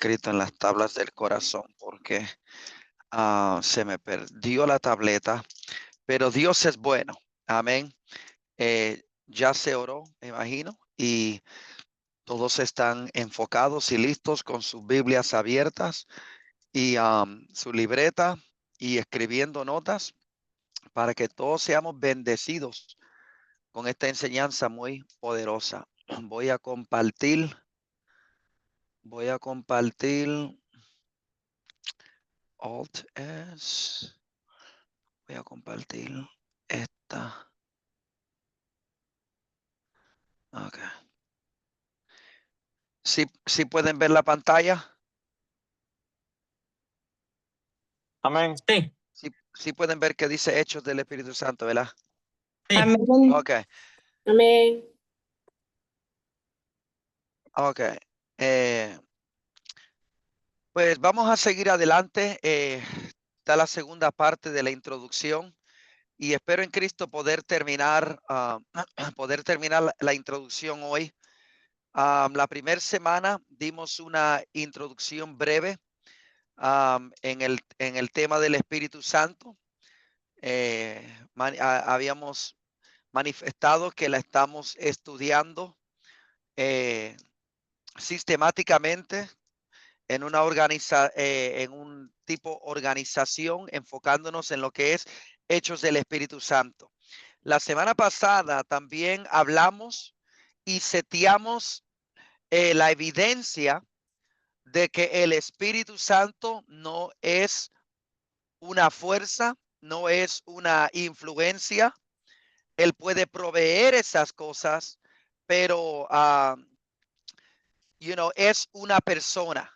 escrito en las tablas del corazón porque se me perdió la tableta, pero Dios es bueno. Amén. Ya se oró, me imagino, y todos están enfocados y listos con sus Biblias abiertas y su libreta y escribiendo notas para que todos seamos bendecidos con esta enseñanza muy poderosa. Voy a compartir Alt S. Voy a compartir esta. Ok. ¿Sí pueden ver la pantalla? Amén. Sí. Sí pueden ver que dice Hechos del Espíritu Santo, ¿verdad? Sí. Amén. Ok. Amén. Ok. Pues vamos a seguir adelante. Está la segunda parte de la introducción y espero en Cristo poder terminar, la introducción hoy. La primera semana dimos una introducción breve en el tema del Espíritu Santo. Habíamos manifestado que la estamos estudiando sistemáticamente en en un tipo organización, enfocándonos en lo que es hechos del Espíritu Santo. La semana pasada también hablamos y seteamos la evidencia de que el Espíritu Santo no es una fuerza, no es una influencia. Él puede proveer esas cosas, pero es una persona.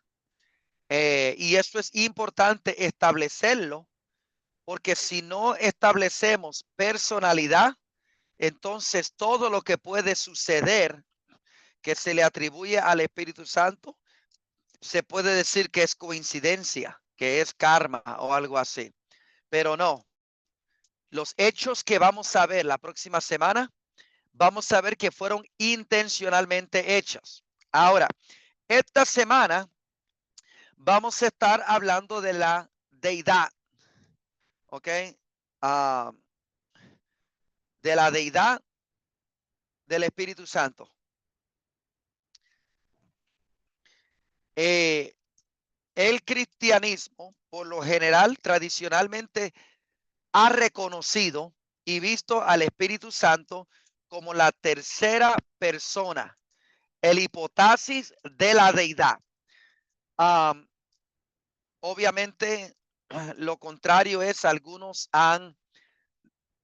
Y esto es importante establecerlo, porque si no establecemos personalidad, entonces todo lo que puede suceder que se le atribuye al Espíritu Santo, se puede decir que es coincidencia, que es karma o algo así. Pero no. Los hechos que vamos a ver la próxima semana, vamos a ver que fueron intencionalmente hechos. Ahora, esta semana vamos a estar hablando de la deidad. ¿Ok? De la deidad del Espíritu Santo. El cristianismo, por lo general, tradicionalmente, ha reconocido y visto al Espíritu Santo como la tercera persona, el hipostasis de la deidad. Obviamente, lo contrario es, algunos han,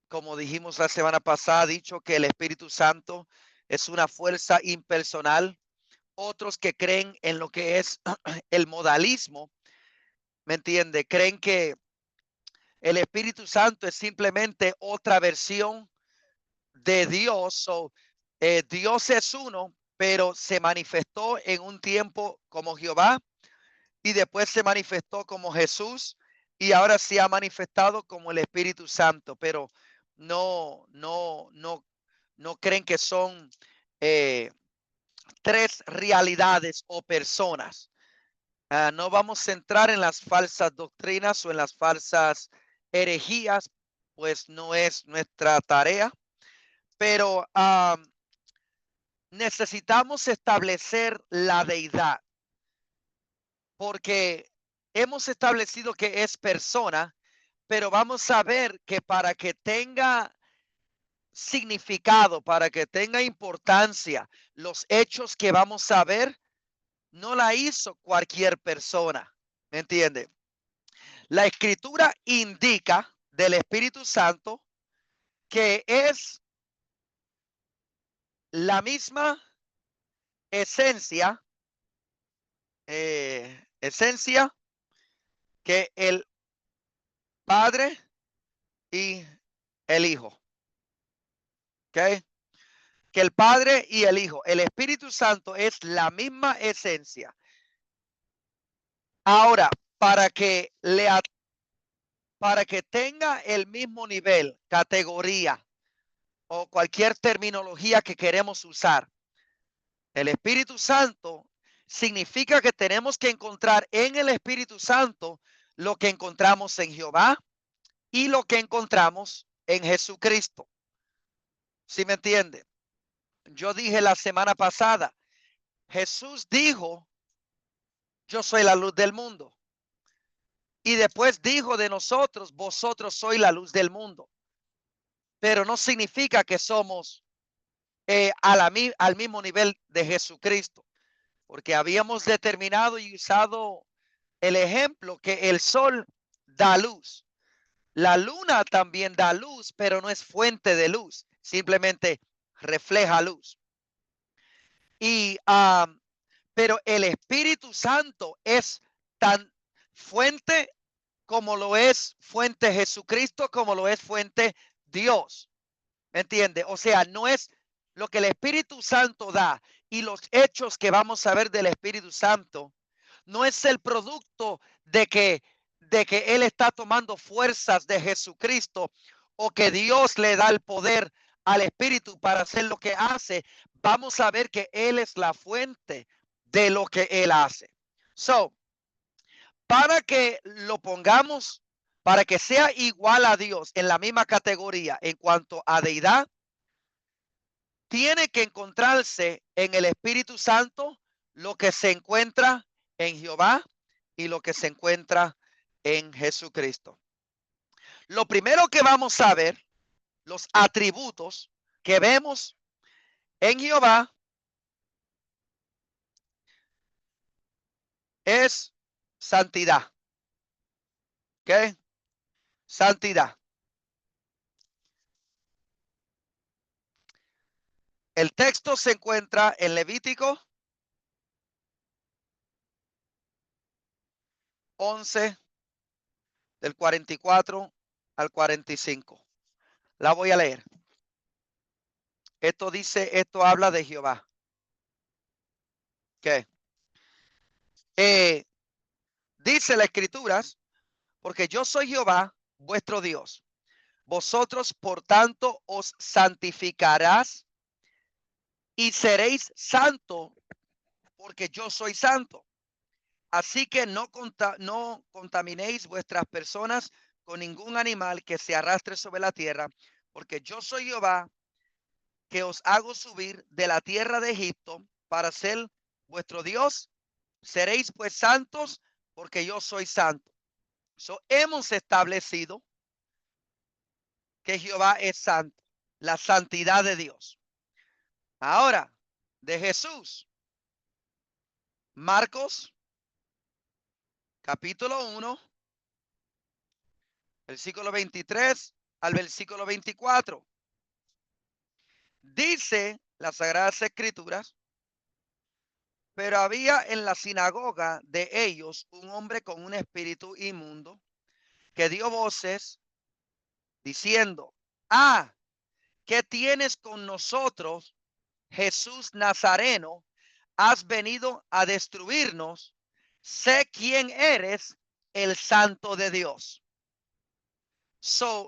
como dijimos la semana pasada, dicho que el Espíritu Santo es una fuerza impersonal. Otros que creen en lo que es el modalismo, ¿me entiende? Creen que el Espíritu Santo es simplemente otra versión de Dios. Dios es uno, pero se manifestó en un tiempo como Jehová y después se manifestó como Jesús y ahora se ha manifestado como el Espíritu Santo, pero no creen que son tres realidades o personas. No vamos a entrar en las falsas doctrinas o en las falsas herejías, pues no es nuestra tarea, pero necesitamos establecer la deidad, porque hemos establecido que es persona, pero vamos a ver que para que tenga significado, para que tenga importancia, los hechos que vamos a ver, no la hizo cualquier persona, ¿me entiende? La escritura indica del Espíritu Santo que es la misma esencia, que el Padre y el Hijo. ¿Ok? Que el Padre y el Hijo. El Espíritu Santo es la misma esencia. Ahora, para que tenga el mismo nivel, categoría o cualquier terminología que queremos usar, el Espíritu Santo significa que tenemos que encontrar en el Espíritu Santo lo que encontramos en Jehová y lo que encontramos en Jesucristo. ¿Sí me entiende? Yo dije la semana pasada, Jesús dijo, yo soy la luz del mundo. Y después dijo de nosotros, vosotros sois la luz del mundo. Pero no significa que somos al mismo nivel de Jesucristo. Porque habíamos determinado y usado el ejemplo que el sol da luz. La luna también da luz, pero no es fuente de luz. Simplemente refleja luz. Y pero el Espíritu Santo es tan fuente como lo es fuente Jesucristo, como lo es fuente Dios. ¿Me entiende? O sea, no es lo que el Espíritu Santo da y los hechos que vamos a ver del Espíritu Santo, no es el producto de que Él está tomando fuerzas de Jesucristo o que Dios le da el poder al Espíritu para hacer lo que hace. Vamos a ver que Él es la fuente de lo que Él hace. So, para que lo pongamos, para que sea igual a Dios en la misma categoría en cuanto a deidad, tiene que encontrarse en el Espíritu Santo lo que se encuentra en Jehová y lo que se encuentra en Jesucristo. Lo primero que vamos a ver, los atributos que vemos en Jehová, es santidad. ¿Ok? Santidad. El texto se encuentra en Levítico 11, del 44 al 45. La voy a leer. Esto dice, esto habla de Jehová. ¿Qué? Dice las Escrituras, porque yo soy Jehová, vuestro Dios. Vosotros, por tanto, os santificarás y seréis santo, porque yo soy santo. Así que no contaminéis vuestras personas con ningún animal que se arrastre sobre la tierra, porque yo soy Jehová, que os hago subir de la tierra de Egipto para ser vuestro Dios. Seréis pues santos, porque yo soy santo. Hemos establecido que Jehová es santo, la santidad de Dios. Ahora, de Jesús, Marcos, capítulo 1, versículo 23 al versículo 24. Dice las Sagradas Escrituras, pero había en la sinagoga de ellos un hombre con un espíritu inmundo que dio voces diciendo, ¿qué tienes con nosotros, Jesús Nazareno? Has venido a destruirnos. Sé quién eres, el Santo de Dios.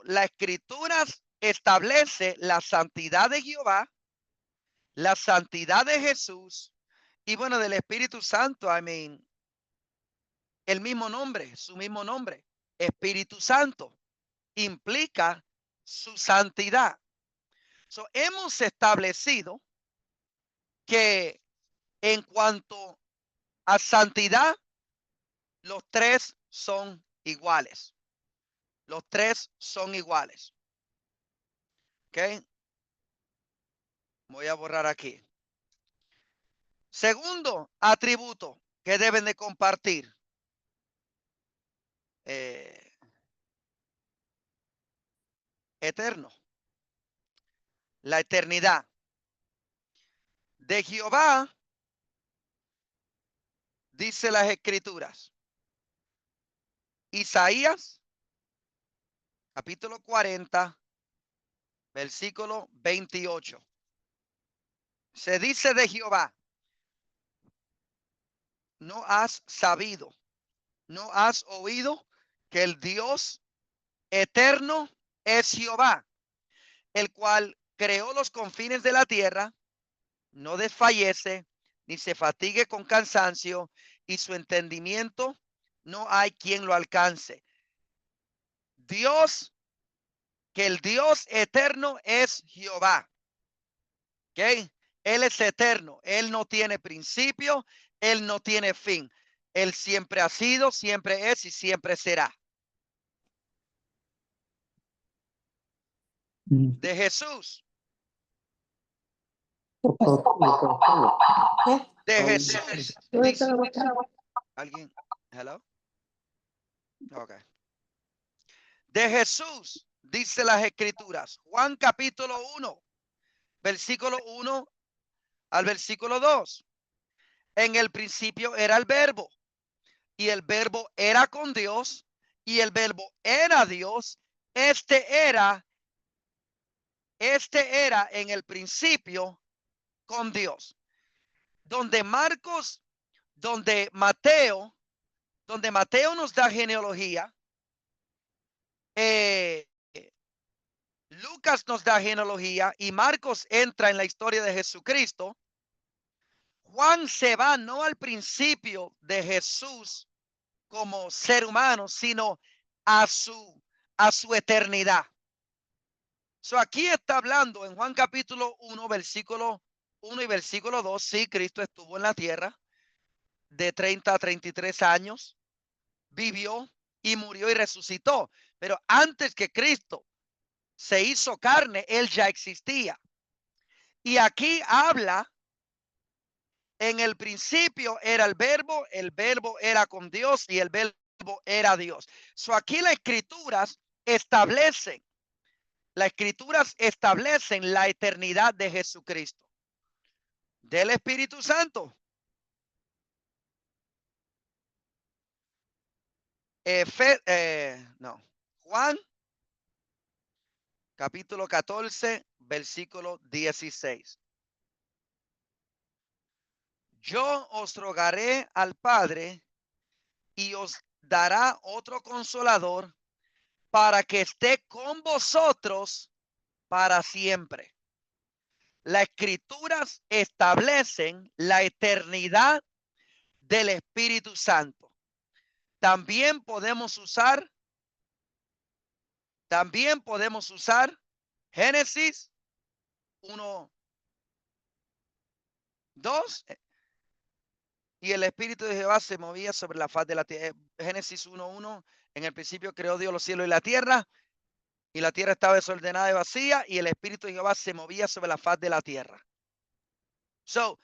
La Escritura establece la santidad de Jehová, la santidad de Jesús y bueno, del Espíritu Santo. El mismo nombre, su mismo nombre, Espíritu Santo, implica su santidad. Hemos establecido que en cuanto a santidad, los tres son iguales. Los tres son iguales. ¿Ok? Voy a borrar aquí. Segundo atributo que deben de compartir. Eterno. La eternidad. De Jehová, dice las Escrituras. Isaías, capítulo 40, versículo 28. Se dice de Jehová, no has sabido, no has oído que el Dios eterno es Jehová, el cual creó los confines de la tierra, no desfallece ni se fatigue con cansancio, y su entendimiento no hay quien lo alcance. Dios, que el Dios eterno es Jehová. ¿Ok? Él es eterno. Él no tiene principio. Él no tiene fin. Él siempre ha sido, siempre es y siempre será. De Jesús. De Jesús. Dice, ¿alguien? Hello. Okay. De Jesús, dice las escrituras. Juan capítulo 1, versículo 1 al versículo 2. En el principio era el verbo, y el verbo era con Dios, y el verbo era Dios. Este era en el principio con Dios. Donde Marcos, donde Mateo nos da genealogía, Lucas nos da genealogía y Marcos entra en la historia de Jesucristo. Juan se va no al principio de Jesús como ser humano, sino a su eternidad. So aquí está hablando en Juan capítulo 1, versículo 1 y versículo 2. Sí, Cristo estuvo en la tierra de 30 a 33 años, vivió y murió y resucitó. Pero antes que Cristo se hizo carne, él ya existía. Y aquí habla, en el principio era el verbo era con Dios y el verbo era Dios. So aquí las escrituras establecen la eternidad de Jesucristo, del Espíritu Santo. Juan capítulo 14, versículo 16. Yo os rogaré al Padre y os dará otro consolador para que esté con vosotros para siempre. Las escrituras establecen la eternidad del Espíritu Santo. También podemos usar Génesis 1, 2. Y el Espíritu de Jehová se movía sobre la faz de la tierra. Génesis 1:1. En el principio creó Dios los cielos y la tierra estaba desordenada y vacía, y el Espíritu de Jehová se movía sobre la faz de la tierra. So,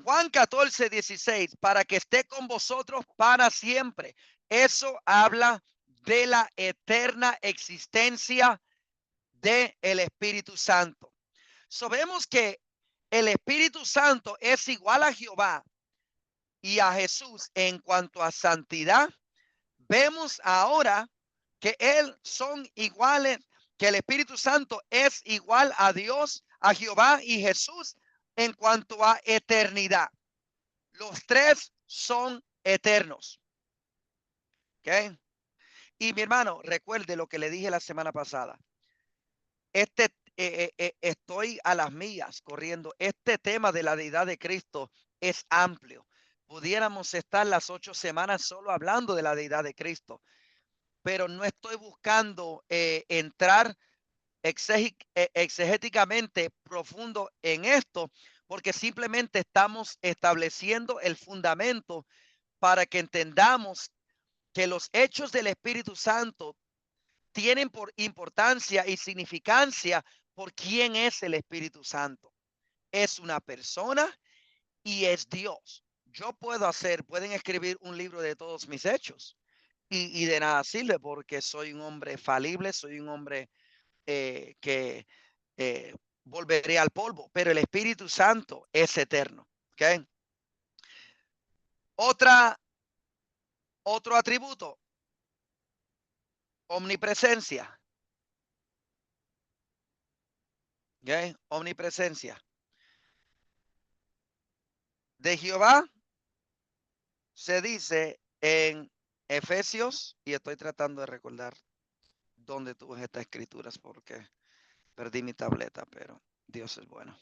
Juan 14:16, para que esté con vosotros para siempre. Eso habla de la eterna existencia del Espíritu Santo. Sabemos que el Espíritu Santo es igual a Jehová y a Jesús en cuanto a santidad. Vemos ahora que él son iguales, que el Espíritu Santo es igual a Dios, a Jehová y Jesús en cuanto a eternidad. Los tres son eternos. ¿Ok? Y mi hermano, recuerde lo que le dije la semana pasada. Estoy a las millas corriendo. Este tema de la deidad de Cristo es amplio. Pudiéramos estar las 8 semanas solo hablando de la deidad de Cristo, pero no estoy buscando entrar exegéticamente profundo en esto, porque simplemente estamos estableciendo el fundamento para que entendamos que los hechos del Espíritu Santo tienen por importancia y significancia por quién es el Espíritu Santo. Es una persona y es Dios. Yo pueden escribir un libro de todos mis hechos y de nada sirve, porque soy un hombre falible, soy un hombre que volveré al polvo, pero el Espíritu Santo es eterno. ¿Okay? Otro atributo, omnipresencia. ¿Okay? Omnipresencia. De Jehová se dice en Efesios, y estoy tratando de recordar dónde tuve estas escrituras porque perdí mi tableta, pero Dios es bueno.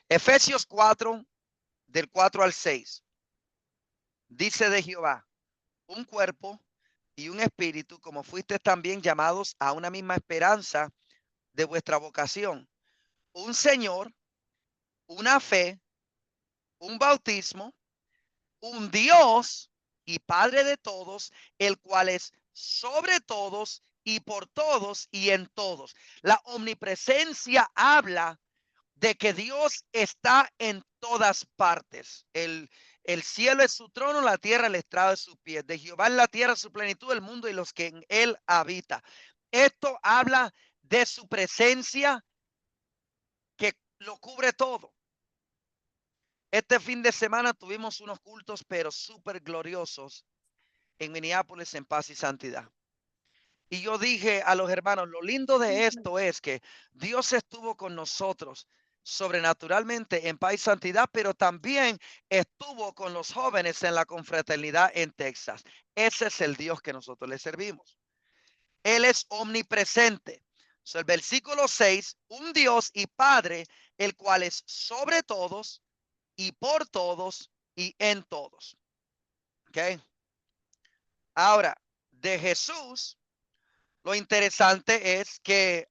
Efesios 4, del 4 al 6. Dice de Jehová, un cuerpo y un espíritu, como fuisteis también llamados a una misma esperanza de vuestra vocación. Un Señor, una fe, un bautismo, un Dios y Padre de todos, el cual es sobre todos y por todos y en todos. La omnipresencia habla de que Dios está en todas partes. El cielo es su trono, la tierra el estrado de sus pies. De Jehová es la tierra, su plenitud, el mundo y los que en él habita. Esto habla de su presencia que lo cubre todo. Este fin de semana tuvimos unos cultos, pero súper gloriosos en Minneapolis, en paz y santidad. Y yo dije a los hermanos, lo lindo de esto es que Dios estuvo con nosotros sobrenaturalmente en paz y santidad, pero también estuvo con los jóvenes en la confraternidad en Texas. Ese es el Dios que nosotros le servimos. Él es omnipresente. So, el versículo 6, un Dios y Padre, el cual es sobre todos y por todos y en todos. ¿Ok? Ahora, de Jesús, lo interesante es que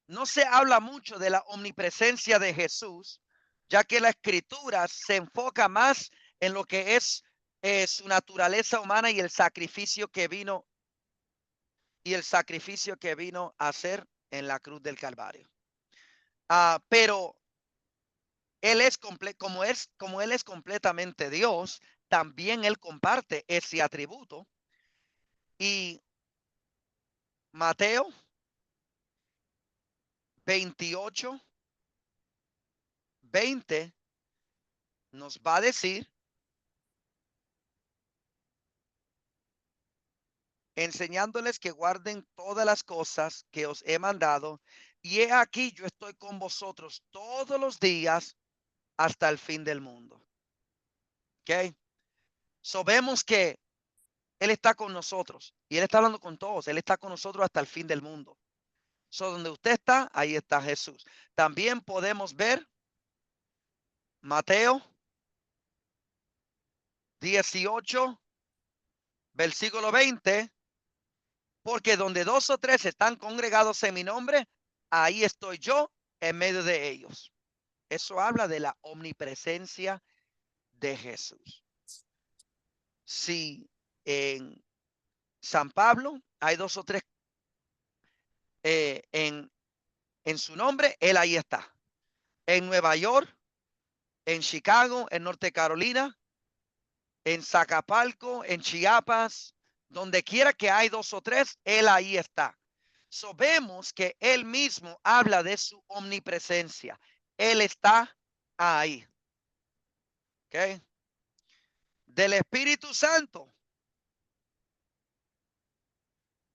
no se habla mucho de la omnipresencia de Jesús, ya que la escritura se enfoca más en lo que es su naturaleza humana y el sacrificio que vino a hacer en la cruz del Calvario. Pero él es como él es completamente Dios, también él comparte ese atributo. Y Mateo 28, 20 nos va a decir, enseñándoles que guarden todas las cosas que os he mandado, y he aquí yo estoy con vosotros todos los días hasta el fin del mundo. ¿Ok? So vemos que Él está con nosotros y Él está hablando con todos. Él está con nosotros hasta el fin del mundo. So donde usted está, ahí está Jesús. También podemos ver Mateo 18, versículo 20, porque donde dos o tres están congregados en mi nombre, ahí estoy yo en medio de ellos. Eso habla de la omnipresencia de Jesús. Si en San Pablo hay dos o tres en su nombre, él ahí está. En Nueva York, en Chicago, en Norte Carolina, en Zacapalco, en Chiapas, donde quiera que hay dos o tres, él ahí está. So vemos que él mismo habla de su omnipresencia. Él está ahí. ¿Ok? Del Espíritu Santo,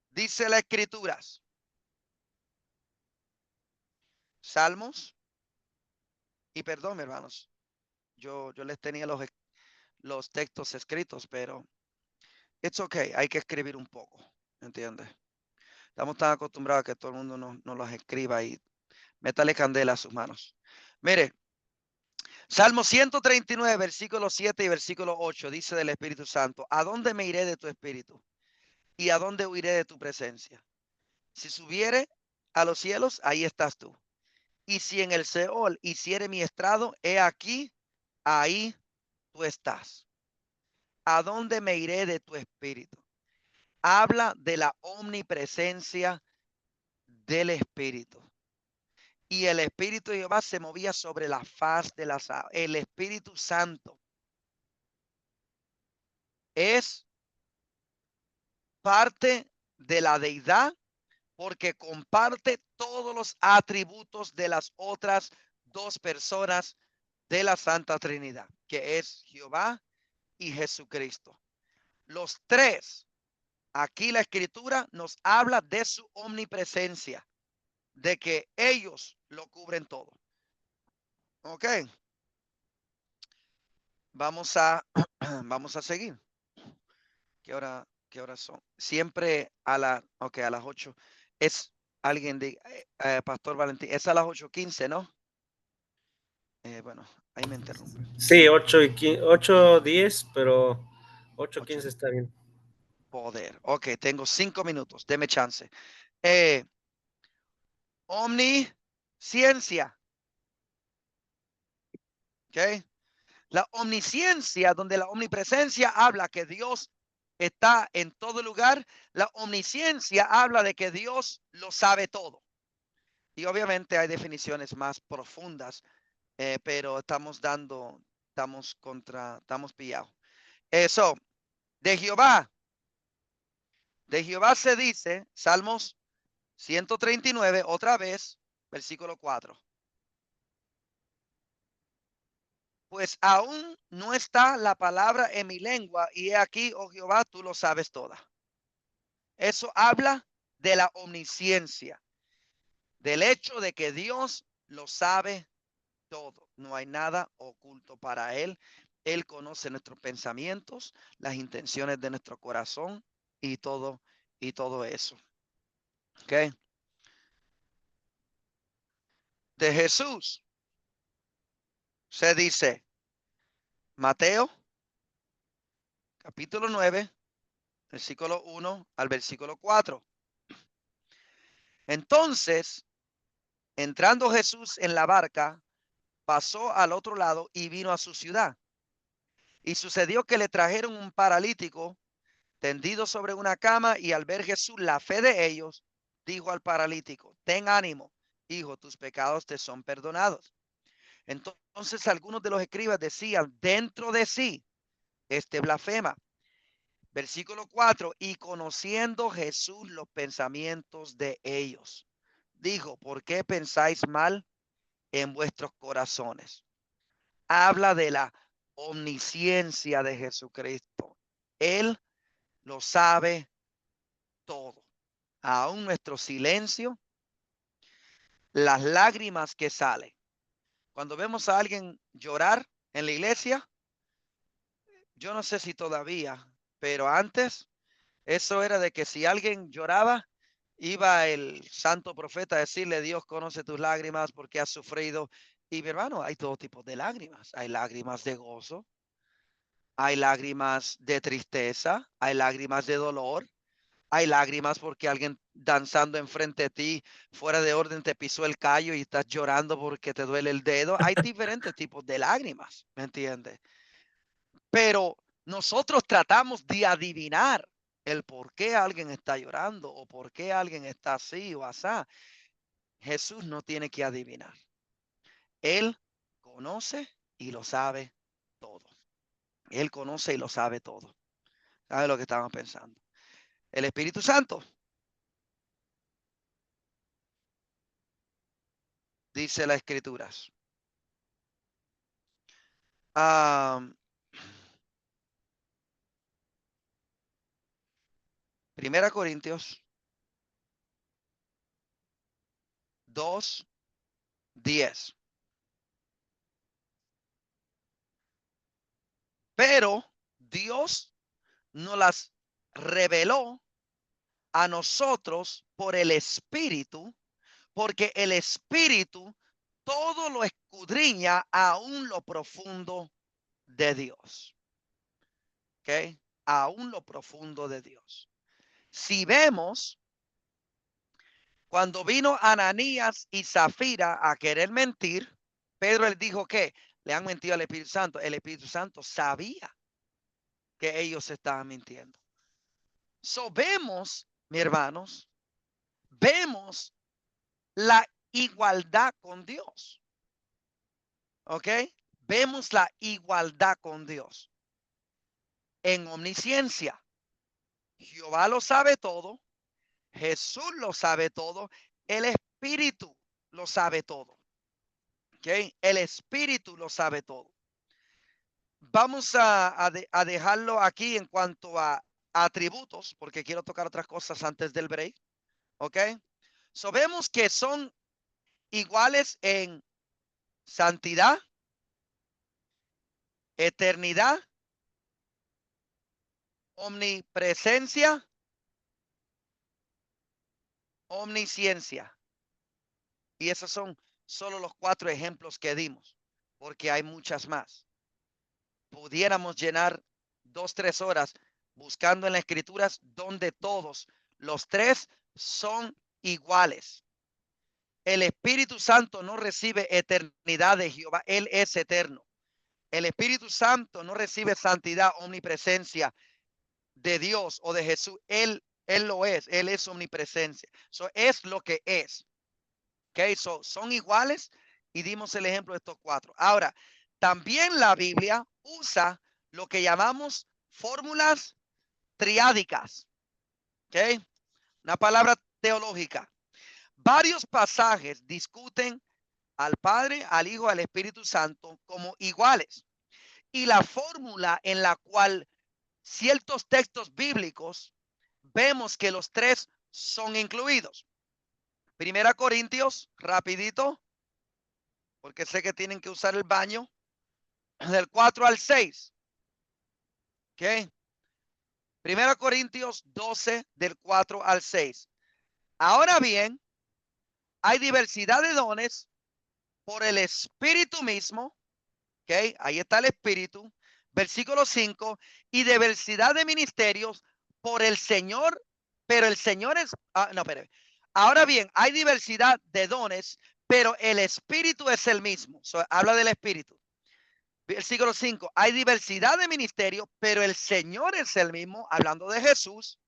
dice las Escrituras. Salmos. Y perdón, hermanos. Yo les tenía los textos escritos, pero it's okay. Hay que escribir un poco. ¿Entiendes? Estamos tan acostumbrados a que todo el mundo no los escriba y métale candela a sus manos. Mire, Salmo 139, versículo 7 y versículo 8 dice del Espíritu Santo: ¿a dónde me iré de tu espíritu? ¿Y a dónde huiré de tu presencia? Si subiere a los cielos, ahí estás tú. Y si en el Seol hiciere mi estrado, he aquí, ahí tú estás. ¿A dónde me iré de tu espíritu? Habla de la omnipresencia del Espíritu. Y el Espíritu de Jehová se movía sobre la faz de las aguas. El Espíritu Santo es parte de la deidad porque comparte todos los atributos de las otras dos personas de la Santa Trinidad, que es Jehová y Jesucristo. Los tres, aquí la Escritura nos habla de su omnipresencia, de que ellos lo cubren todo. Ok. Vamos a seguir. ¿Qué hora son? Siempre a las 8. Es Alguien diga, Pastor Valentín, es a las 8:15, ¿no? Bueno, ahí me interrumpe. Sí, 8:10, pero 8:15 está bien. Poder. Ok, tengo 5 minutos. Deme chance. Omnisciencia. Ok. La omnisciencia, donde la omnipresencia habla que Dios está en todo lugar. La omnisciencia habla de que Dios lo sabe todo. Y obviamente hay definiciones más profundas, pero estamos pillados. Eso, de Jehová se dice, Salmos 139, otra vez, versículo 4. Pues aún no está la palabra en mi lengua, y he aquí, oh Jehová, tú lo sabes toda. Eso habla de la omnisciencia, del hecho de que Dios lo sabe todo. No hay nada oculto para Él. Él conoce nuestros pensamientos, las intenciones de nuestro corazón y todo eso. ¿Ok? De Jesús se dice, Mateo, capítulo 9, versículo 1 al versículo 4. Entonces, entrando Jesús en la barca, pasó al otro lado y vino a su ciudad. Y sucedió que le trajeron un paralítico tendido sobre una cama, y al ver Jesús la fe de ellos, dijo al paralítico, ten ánimo, hijo, tus pecados te son perdonados. Entonces algunos de los escribas decían dentro de sí, este blasfema. Versículo 4, y conociendo Jesús los pensamientos de ellos, dijo, ¿por qué pensáis mal en vuestros corazones? Habla de la omnisciencia de Jesucristo. Él lo sabe todo. Aún nuestro silencio, las lágrimas que salen. Cuando vemos a alguien llorar en la iglesia, yo no sé si todavía, pero antes eso era de que si alguien lloraba, iba el santo profeta a decirle, Dios conoce tus lágrimas porque has sufrido. Y mi hermano, hay todo tipo de lágrimas. Hay lágrimas de gozo, hay lágrimas de tristeza, hay lágrimas de dolor, hay lágrimas porque alguien danzando enfrente de ti, fuera de orden, te pisó el callo y estás llorando porque te duele el dedo. Hay diferentes tipos de lágrimas, ¿me entiendes? Pero nosotros tratamos de adivinar el por qué alguien está llorando o por qué alguien está así o asá. Jesús no tiene que adivinar. Él conoce y lo sabe todo. Él conoce y lo sabe todo. ¿Sabe lo que estamos pensando? El Espíritu Santo, dice las Escrituras. Primera Corintios 2:10. Pero Dios nos las reveló a nosotros por el Espíritu, porque el Espíritu todo lo escudriña aún lo profundo de Dios. ¿Ok? Aún lo profundo de Dios. Si vemos, cuando vino Ananías y Zafira a querer mentir, Pedro les dijo que le han mentido al Espíritu Santo. El Espíritu Santo sabía que ellos estaban mintiendo. So vemos, mis hermanos, vemos la igualdad con Dios. ¿Ok? Vemos la igualdad con Dios. En omnisciencia, Jehová lo sabe todo, Jesús lo sabe todo, el Espíritu lo sabe todo. ¿Ok? El Espíritu lo sabe todo. Vamos a dejarlo aquí en cuanto a atributos, porque quiero tocar otras cosas antes del break. ¿Ok? So vemos que son iguales en santidad, eternidad, omnipresencia omnisciencia. Y esos son solo los 4 ejemplos que dimos, porque hay muchas más. Pudiéramos llenar 2, 3 horas buscando en las escrituras donde todos los 3 son iguales. El Espíritu Santo no recibe eternidad de Jehová, Él es eterno. El Espíritu Santo no recibe santidad, omnipresencia de Dios o de Jesús. Él lo es, Él es omnipresencia. So, es lo que es. Okay, so, son iguales y dimos el ejemplo de estos 4. Ahora, también la Biblia usa lo que llamamos fórmulas triádicas. Okay, una palabra teológica. Varios pasajes discuten al Padre, al Hijo, al Espíritu Santo como iguales. Y la fórmula en la cual ciertos textos bíblicos vemos que los 3 son incluidos. Primera Corintios, rapidito, porque sé que tienen que usar el baño, del 4 al 6. ¿Ok? Primera Corintios 12, del 4 al 6. Ahora bien, hay diversidad de dones por el Espíritu mismo. ¿Ok? Ahí está el Espíritu. Versículo 5. Y diversidad de ministerios por el Señor, pero el Señor es... no, espere. Ahora bien, hay diversidad de dones, pero el Espíritu es el mismo. Habla del Espíritu. Versículo 5. Hay diversidad de ministerios, pero el Señor es el mismo, hablando de Jesús.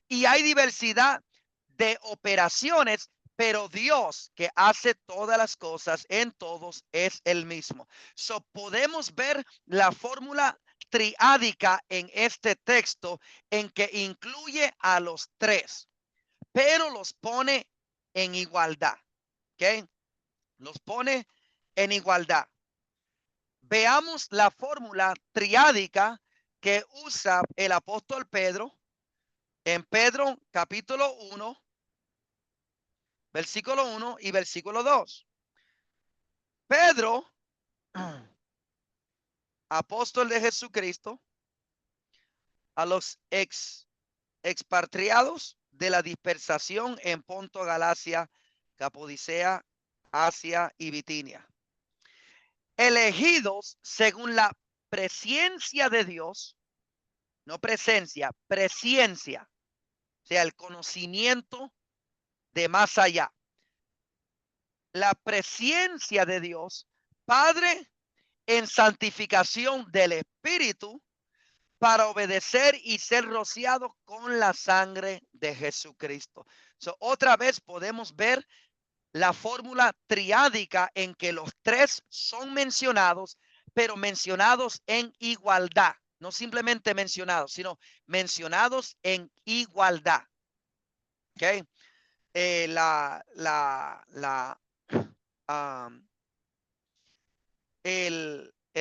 Y hay diversidad de operaciones, pero Dios que hace todas las cosas en todos es el mismo. So, podemos ver la fórmula triádica en este texto en que incluye a los 3, pero los pone en igualdad. ¿Ok? Los pone en igualdad. Veamos la fórmula triádica que usa el apóstol Pedro en Pedro capítulo 1, versículo 1 y versículo 2. Pedro, apóstol de Jesucristo, a los expatriados de la dispersación en Ponto, Galacia, Capodicea, Asia y Bitinia, elegidos según la presencia de Dios, no presencia, presciencia, o sea, el conocimiento de más allá. La presencia de Dios, Padre, en santificación del Espíritu, para obedecer y ser rociado con la sangre de Jesucristo. Otra vez podemos ver la fórmula triádica en que los 3 son mencionados, pero mencionados en igualdad. No simplemente mencionados, sino mencionados en igualdad. ¿Ok? El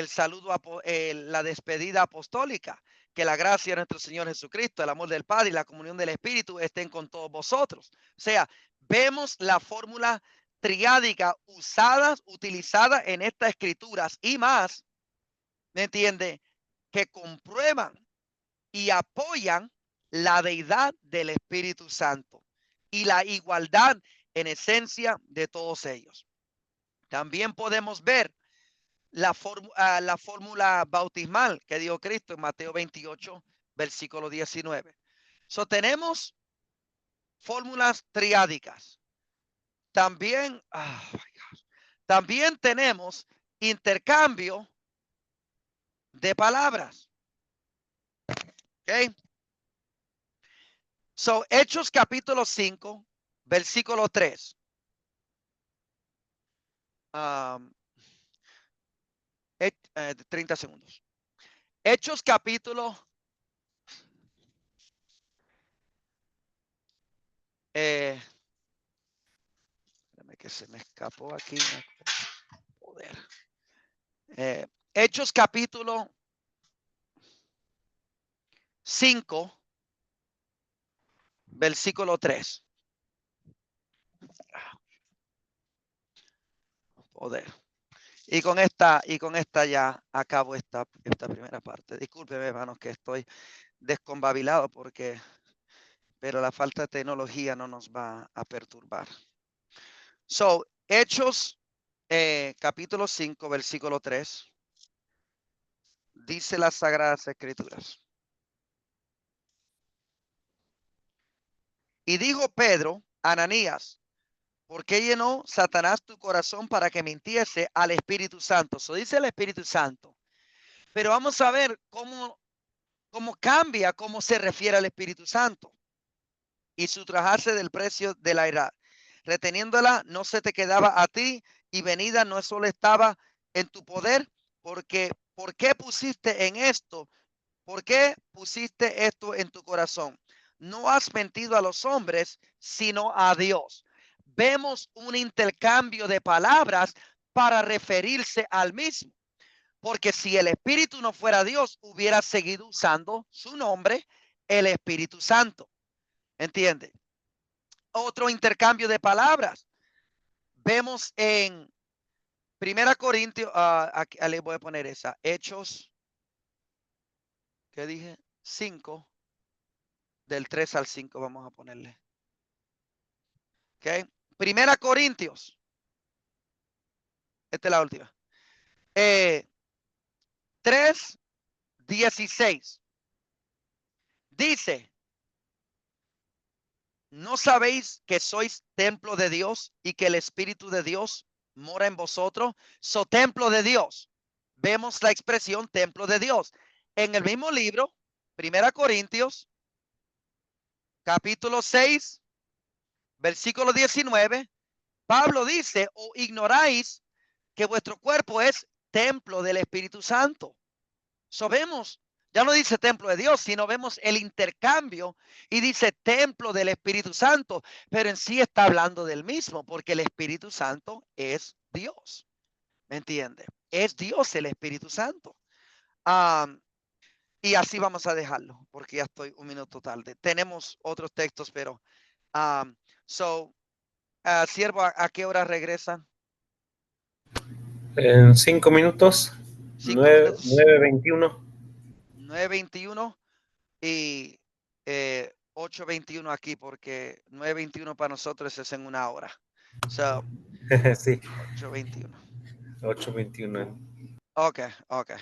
saludo, la despedida apostólica. Que la gracia de nuestro Señor Jesucristo, el amor del Padre y la comunión del Espíritu estén con todos vosotros. O sea, vemos la fórmula triádica utilizada en estas escrituras y más, ¿me entiende? Que comprueban y apoyan la deidad del Espíritu Santo y la igualdad en esencia de todos ellos. También podemos ver la fórmula bautismal que dio Cristo en Mateo 28, versículo 19. Tenemos fórmulas triádicas. También, también tenemos intercambio de palabras. ¿Ok? Hechos capítulo 5, versículo 3. 30 segundos. Hechos capítulo que se me escapó aquí. Joder. Hechos capítulo 5, versículo 3. Joder. Y con esta ya acabo esta primera parte. Discúlpeme, hermanos, que estoy desconbabilado porque pero la falta de tecnología no nos va a perturbar. So, Hechos capítulo 5, versículo 3, dice las Sagradas Escrituras. Y dijo Pedro, Ananías, ¿por qué llenó Satanás tu corazón para que mintiese al Espíritu Santo? Eso dice el Espíritu Santo. Pero vamos a ver cómo cambia, cómo se refiere al Espíritu Santo. Y sustrajarse del precio de la edad. Reteniéndola no se te quedaba a ti y venida no solo estaba en tu poder, porque ¿por qué pusiste en esto? ¿Por qué pusiste esto en tu corazón? No has mentido a los hombres, sino a Dios. Vemos un intercambio de palabras para referirse al mismo. Porque si el Espíritu no fuera Dios, hubiera seguido usando su nombre, el Espíritu Santo. ¿Entiende? Otro intercambio de palabras. Vemos en Primera Corintios, aquí le voy a poner esa, Hechos, ¿qué dije? 5, del 3 al 5 vamos a ponerle. ¿Ok? Primera Corintios, esta es la última. 3:16. Dice, ¿no sabéis que sois templo de Dios y que el Espíritu de Dios mora en vosotros? Templo de Dios. Vemos la expresión templo de Dios. En el mismo libro, Primera Corintios, capítulo 6, versículo 19, Pablo dice, o ignoráis que vuestro cuerpo es templo del Espíritu Santo. Vemos, ya no dice templo de Dios, sino vemos el intercambio y dice templo del Espíritu Santo, pero en sí está hablando del mismo, porque el Espíritu Santo es Dios. ¿Me entiende? Es Dios el Espíritu Santo. Y así vamos a dejarlo, porque ya estoy un minuto tarde. Tenemos otros textos, pero siervo, ¿a qué hora regresa? En 5 minutos, 5 minutos, 9:21. 9:21 y 8:21 aquí, porque 9:21 para nosotros es en una hora. So, Sí, 8:21. 8:21. Ok, ok.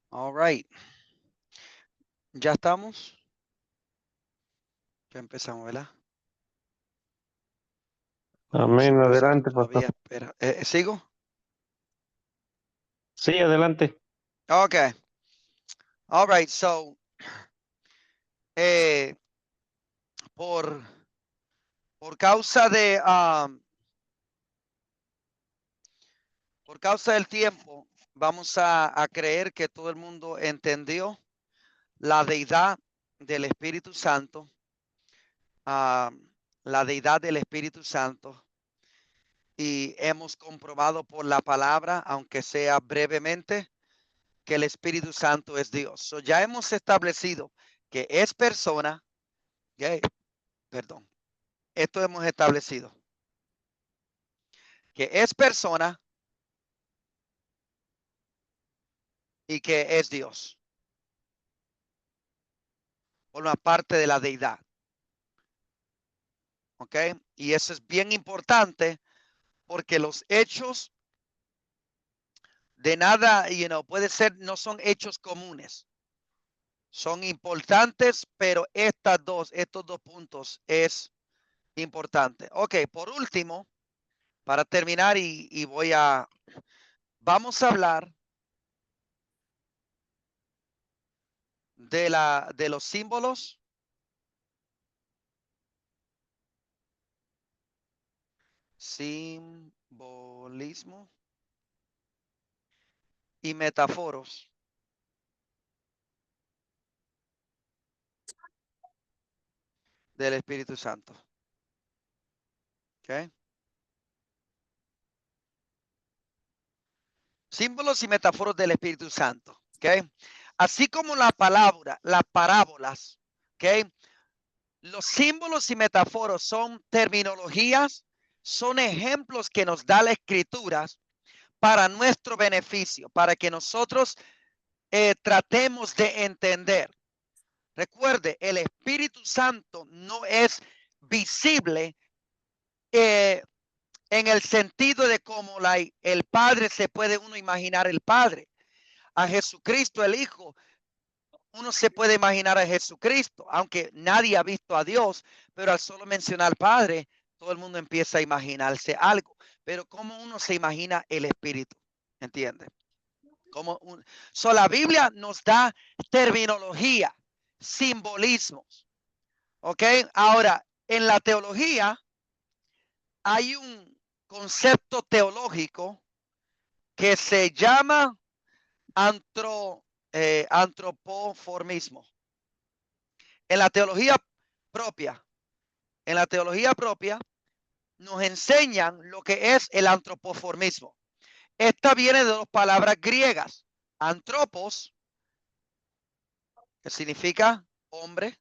All right. Ya estamos. Ya empezamos, ¿verdad? Amén, Siempre adelante, todavía pastor. espera. ¿Sigo? Sí, adelante. Okay. All right. So, eh, por causa de por causa del tiempo, vamos a creer que todo el mundo entendió la deidad del Espíritu Santo, la deidad del Espíritu Santo, y hemos comprobado por la palabra, aunque sea brevemente, que el Espíritu Santo es Dios. So, ya hemos establecido que es persona, perdón, esto hemos establecido, que es persona y que es Dios. Forma parte de la deidad. ¿Ok? Y eso es bien importante porque los hechos de nada, puede ser, no son hechos comunes. Son importantes, pero estos dos puntos es importante. Ok, por último, para terminar y vamos a hablar de los símbolos, simbolismo y metáforos del Espíritu Santo. ¿Ok? Símbolos y metáforos del Espíritu Santo. ¿Ok? Así como las parábolas. ¿Ok? Los símbolos y metáforos son terminologías, son ejemplos que nos da la Escritura para nuestro beneficio, para que nosotros tratemos de entender. Recuerde, el Espíritu Santo no es visible en el sentido de cómo el Padre se puede uno imaginar el Padre. A Jesucristo el Hijo, uno se puede imaginar a Jesucristo, aunque nadie ha visto a Dios, pero al solo mencionar al Padre, todo el mundo empieza a imaginarse algo. Pero ¿cómo uno se imagina el Espíritu? ¿Entiende? La Biblia nos da terminología, simbolismos. ¿Ok? Ahora, en la teología hay un concepto teológico que se llama antropoformismo. En la teología propia, en la teología propia nos enseñan lo que es el antropoformismo. Esta viene de dos palabras griegas, antropos, que significa hombre.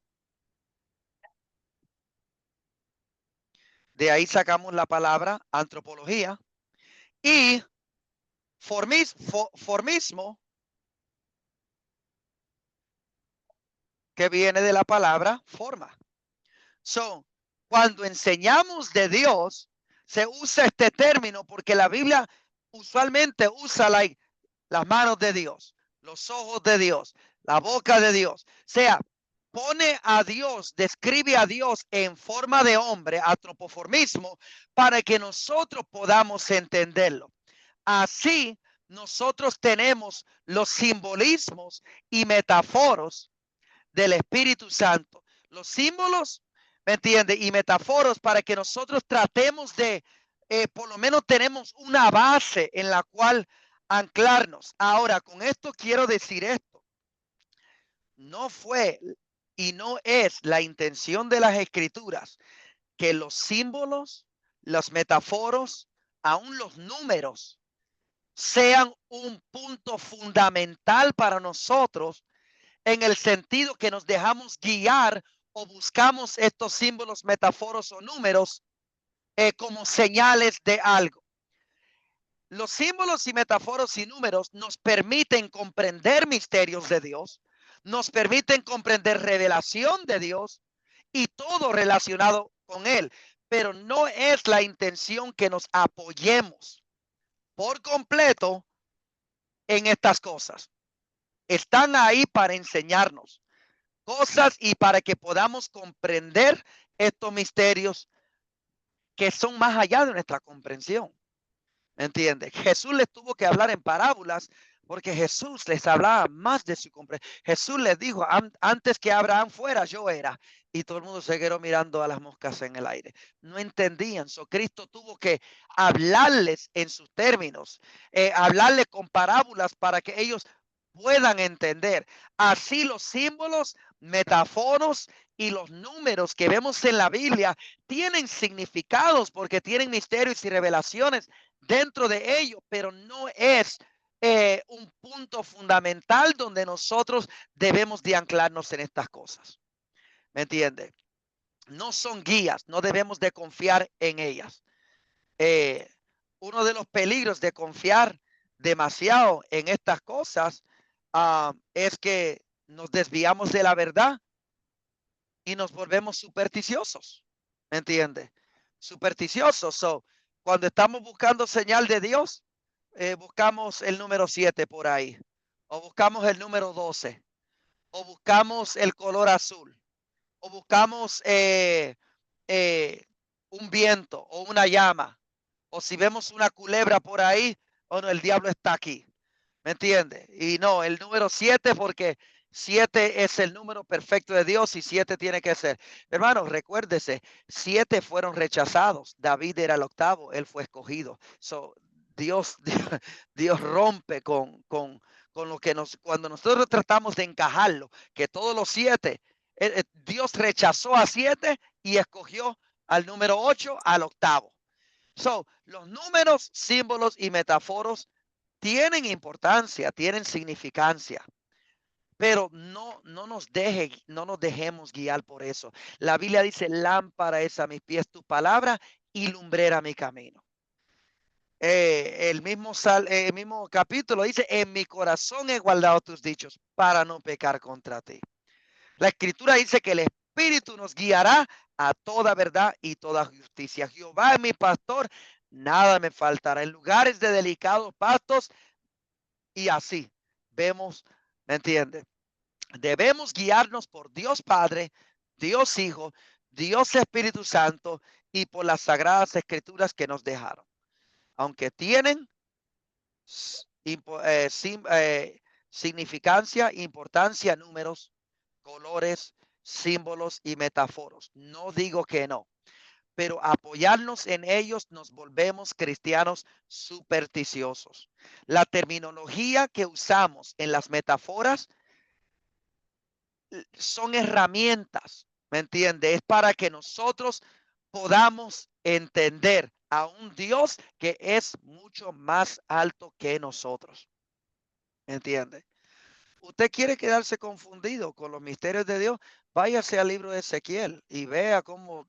De ahí sacamos la palabra antropología. Y formismo, que viene de la palabra forma. Cuando enseñamos de Dios, se usa este término porque la Biblia usualmente usa las manos de Dios, los ojos de Dios, la boca de Dios. O sea, pone a Dios, describe a Dios en forma de hombre, antropoformismo, para que nosotros podamos entenderlo. Así, nosotros tenemos los simbolismos y metáforos del Espíritu Santo. Los símbolos, ¿me entiende? Y metáforos para que nosotros tratemos de, por lo menos tenemos una base en la cual anclarnos. Ahora, con esto quiero decir esto. No fue y no es la intención de las Escrituras que los símbolos, los metáforos, aún los números, sean un punto fundamental para nosotros en el sentido que nos dejamos guiar o buscamos estos símbolos, metáforos o números como señales de algo. Los símbolos y metáforos y números nos permiten comprender misterios de Dios, nos permiten comprender revelación de Dios y todo relacionado con Él. Pero no es la intención que nos apoyemos por completo en estas cosas. Están ahí para enseñarnos cosas y para que podamos comprender estos misterios que son más allá de nuestra comprensión. ¿Me entiende? Jesús les tuvo que hablar en parábolas porque Jesús les hablaba más de su comprensión. Jesús les dijo, antes que Abraham fuera, yo era. Y todo el mundo se quedó mirando a las moscas en el aire. No entendían. Cristo tuvo que hablarles en sus términos, hablarles con parábolas para que ellos puedan entender. Así los símbolos, metáforos y los números que vemos en la Biblia tienen significados porque tienen misterios y revelaciones dentro de ello, pero no es un punto fundamental donde nosotros debemos de anclarnos en estas cosas. ¿Me entiende? No son guías, no debemos de confiar en ellas. Uno de los peligros de confiar demasiado en estas cosas es que nos desviamos de la verdad y nos volvemos supersticiosos. ¿Me entiende? Supersticiosos. So, cuando estamos buscando señal de Dios, buscamos el número 7 por ahí, o buscamos el número 12, o buscamos el color azul, o buscamos un viento o una llama, o si vemos una culebra por ahí, o no, el diablo está aquí. ¿Me entiende? Y no, el número 7 porque 7 es el número perfecto de Dios y 7 tiene que ser. Hermanos, recuérdese, 7 fueron rechazados. David era el octavo, él fue escogido. So, Dios, Dios rompe con lo que cuando nosotros tratamos de encajarlo, que todos los 7, Dios rechazó a 7 y escogió al número 8, al octavo. So, los números, símbolos y metáforos tienen importancia, tienen significancia, pero no nos dejemos guiar por eso. La Biblia dice, lámpara es a mis pies tu palabra y lumbrera mi camino. El mismo capítulo dice, en mi corazón he guardado tus dichos para no pecar contra ti. La escritura dice que el Espíritu nos guiará a toda verdad y toda justicia. Jehová es mi pastor, nada me faltará. En lugares de delicados pastos y así vemos, ¿me entiende? Debemos guiarnos por Dios Padre, Dios Hijo, Dios Espíritu Santo y por las sagradas escrituras que nos dejaron. Aunque tienen significancia, importancia, números, colores, símbolos y metáforos. No digo que no, pero apoyarnos en ellos nos volvemos cristianos supersticiosos. La terminología que usamos en las metáforas son herramientas, ¿me entiende? Es para que nosotros podamos entender a un Dios que es mucho más alto que nosotros, ¿me entiende? Usted quiere quedarse confundido con los misterios de Dios, váyase al libro de Ezequiel y vea cómo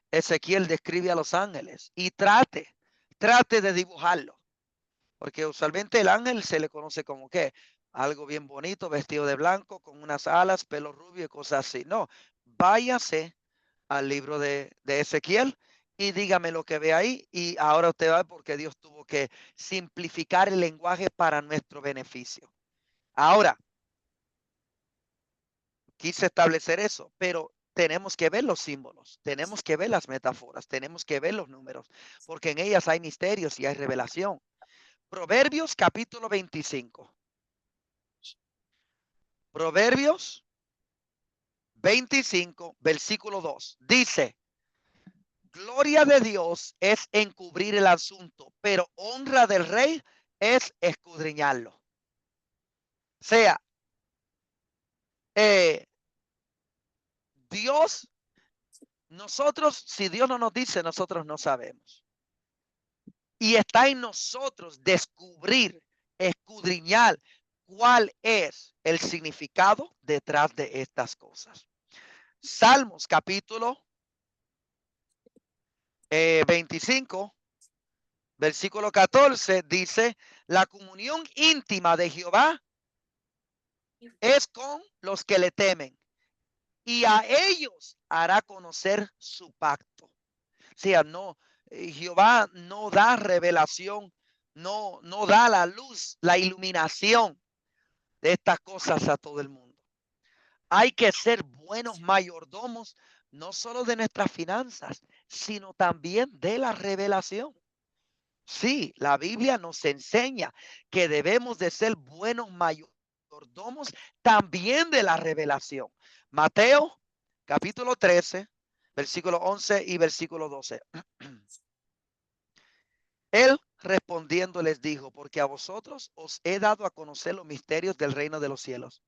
Ezequiel describe a los ángeles y trate de dibujarlo, porque usualmente el ángel se le conoce como que algo bien bonito, vestido de blanco, con unas alas, pelo rubio y cosas así. No, váyase al libro de Ezequiel y dígame lo que ve ahí y ahora usted va porque Dios tuvo que simplificar el lenguaje para nuestro beneficio. Ahora, quise establecer eso, pero tenemos que ver los símbolos, tenemos que ver las metáforas, tenemos que ver los números, porque en ellas hay misterios y hay revelación. Proverbios capítulo 25. Proverbios 25, versículo 2. Dice, gloria de Dios es encubrir el asunto, pero honra del rey es escudriñarlo. O sea, Dios, nosotros, si Dios no nos dice, nosotros no sabemos. Y está en nosotros descubrir, escudriñar cuál es el significado detrás de estas cosas. Salmos capítulo 25, Versículo 14 dice, la comunión íntima de Jehová es con los que le temen, y a ellos hará conocer su pacto. O sea, no, Jehová no da revelación, no da la luz, la iluminación de estas cosas a todo el mundo. Hay que ser buenos mayordomos, no solo de nuestras finanzas, sino también de la revelación. Sí, la Biblia nos enseña que debemos de ser buenos mayordomos también de la revelación. Mateo capítulo 13, versículo 11 y versículo 12. Él respondiendo les dijo, porque a vosotros os he dado a conocer los misterios del reino de los cielos,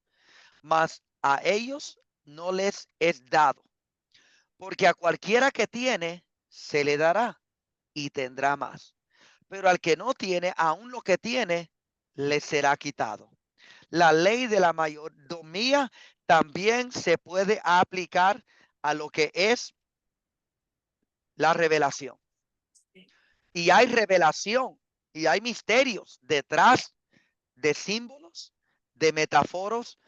mas a ellos no les es dado, porque a cualquiera que tiene se le dará y tendrá más, pero al que no tiene, aún lo que tiene, le será quitado. La ley de la mayordomía también se puede aplicar a lo que es la revelación. Y hay revelación y hay misterios detrás de símbolos, de metáforos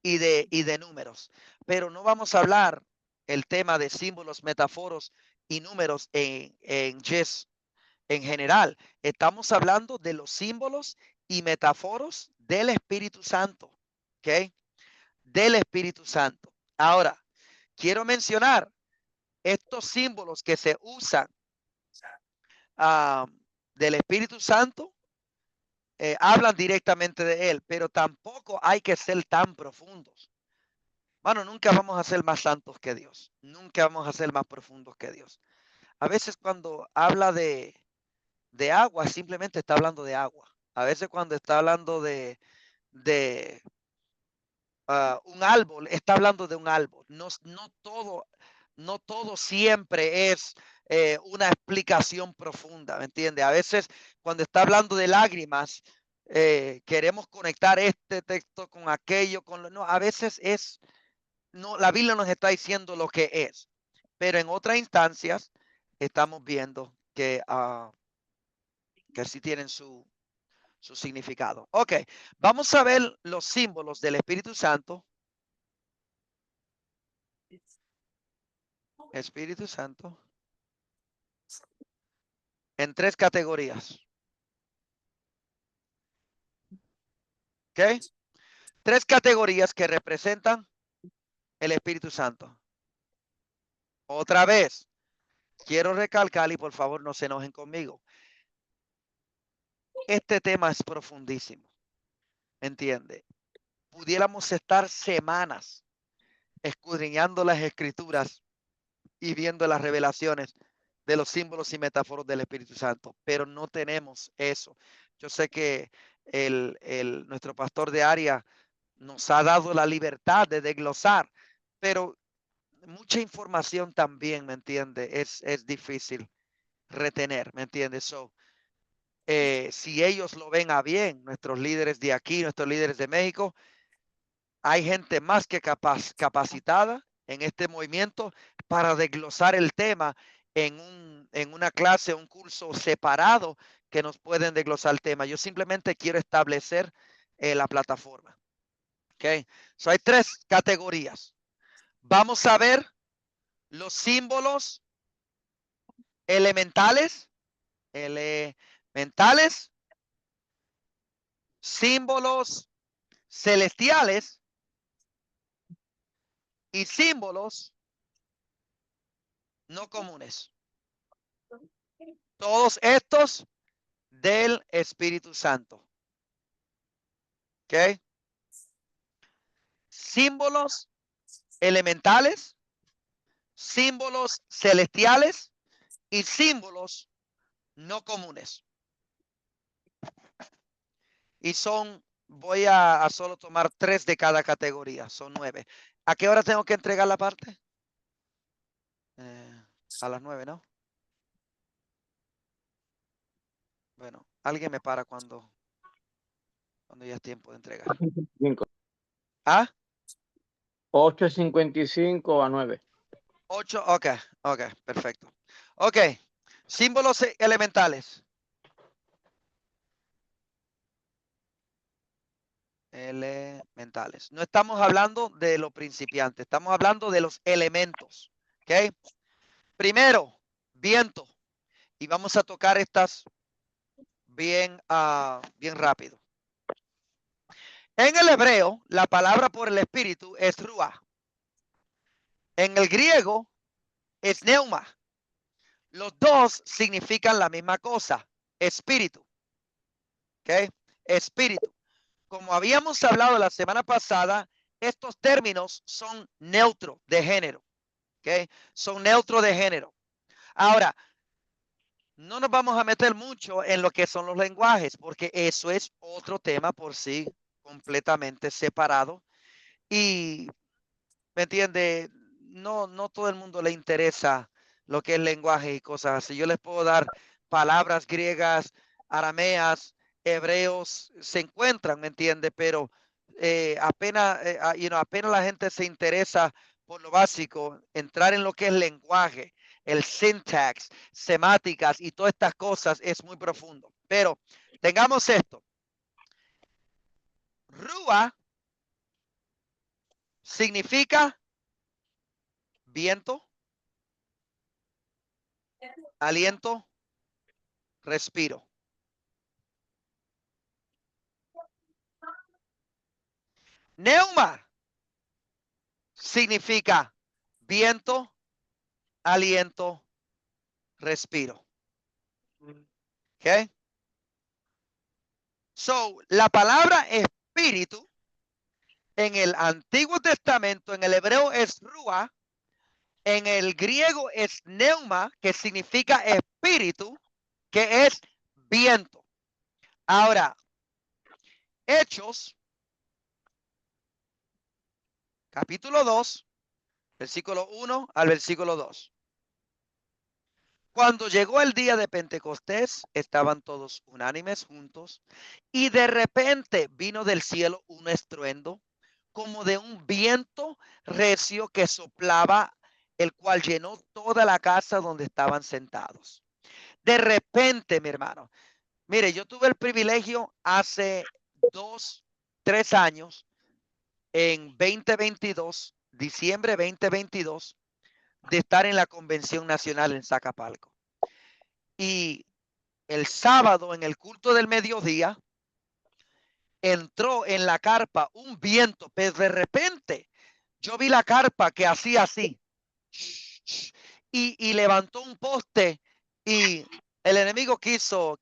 y de números. Pero no vamos a hablar el tema de símbolos, metáforos y números en general. Estamos hablando de los símbolos y metáforos del Espíritu Santo. ¿Ok? Del Espíritu Santo. Ahora, quiero mencionar estos símbolos que se usan del Espíritu Santo. Hablan directamente de él, pero tampoco hay que ser tan profundos. Bueno, nunca vamos a ser más santos que Dios. Nunca vamos a ser más profundos que Dios. A veces cuando habla de agua, simplemente está hablando de agua. A veces cuando está hablando de un árbol, está hablando de un árbol. No todo siempre es una explicación profunda, ¿me entiende? A veces cuando está hablando de lágrimas, queremos conectar este texto con aquello, no, a veces no, la Biblia nos está diciendo lo que es, pero en otras instancias estamos viendo que sí tienen su significado. Ok, vamos a ver los símbolos del Espíritu Santo. Espíritu Santo en 3 categorías. ¿Ok? 3 categorías que representan el Espíritu Santo. Otra vez, quiero recalcar y por favor no se enojen conmigo. Este tema es profundísimo. ¿Entiende? Pudiéramos estar semanas escudriñando las escrituras y viendo las revelaciones de los símbolos y metáforos del Espíritu Santo, pero no tenemos eso. Yo sé que nuestro pastor de área nos ha dado la libertad de desglosar, pero mucha información también, ¿me entiende? Es difícil retener, ¿me entiende? Si ellos lo ven a bien, nuestros líderes de aquí, nuestros líderes de México, hay gente más que capacitada en este movimiento para desglosar el tema en una clase, un curso separado que nos pueden desglosar el tema. Yo simplemente quiero establecer la plataforma. Ok, hay 3 categorías. Vamos a ver los símbolos elementales, símbolos celestiales y símbolos no comunes. Todos estos del Espíritu Santo. ¿Ok? Símbolos elementales, símbolos celestiales y símbolos no comunes. Y voy a solo tomar 3 de cada categoría, son 9. ¿A qué hora tengo que entregar la parte? A las 9, ¿no? Bueno, alguien me para cuando ya es tiempo de entregar. 8:55. 8:55 a 9. 8, ok, perfecto. Ok, símbolos elementales. Elementales. No estamos hablando de los principiantes, estamos hablando de los elementos. ¿Ok? Primero, viento. Y vamos a tocar estas bien, bien rápido. En el hebreo, la palabra por el espíritu es ruah. En el griego es neuma. Los dos significan la misma cosa, espíritu. ¿Ok? Espíritu. Como habíamos hablado la semana pasada, estos términos son neutros de género. ¿Ok? Son neutros de género. Ahora, no nos vamos a meter mucho en lo que son los lenguajes, porque eso es otro tema por sí, completamente separado. Y, ¿me entiende? No todo el mundo le interesa lo que es lenguaje y cosas así. Yo les puedo dar palabras griegas, arameas, hebreos, se encuentran, ¿me entiende? Pero apenas la gente se interesa por lo básico, entrar en lo que es lenguaje, el syntax, semáticas y todas estas cosas es muy profundo. Pero tengamos esto. Rúa significa viento, aliento, respiro. Neuma significa viento, aliento, respiro. Okay. So, la palabra espíritu en el Antiguo Testamento, en el hebreo es ruah, en el griego es neuma, que significa espíritu, que es viento. Ahora, Hechos, capítulo 2, versículo 1 al versículo 2. Cuando llegó el día de Pentecostés, estaban todos unánimes juntos, y de repente vino del cielo un estruendo, como de un viento recio que soplaba, el cual llenó toda la casa donde estaban sentados. De repente, mi hermano, mire, yo tuve el privilegio hace 3 años, en 2022, diciembre 2022, de estar en la Convención Nacional en Zacapalco. Y el sábado, en el culto del mediodía, entró en la carpa un viento, pero de repente yo vi la carpa que hacía así y levantó un poste, y el enemigo quiso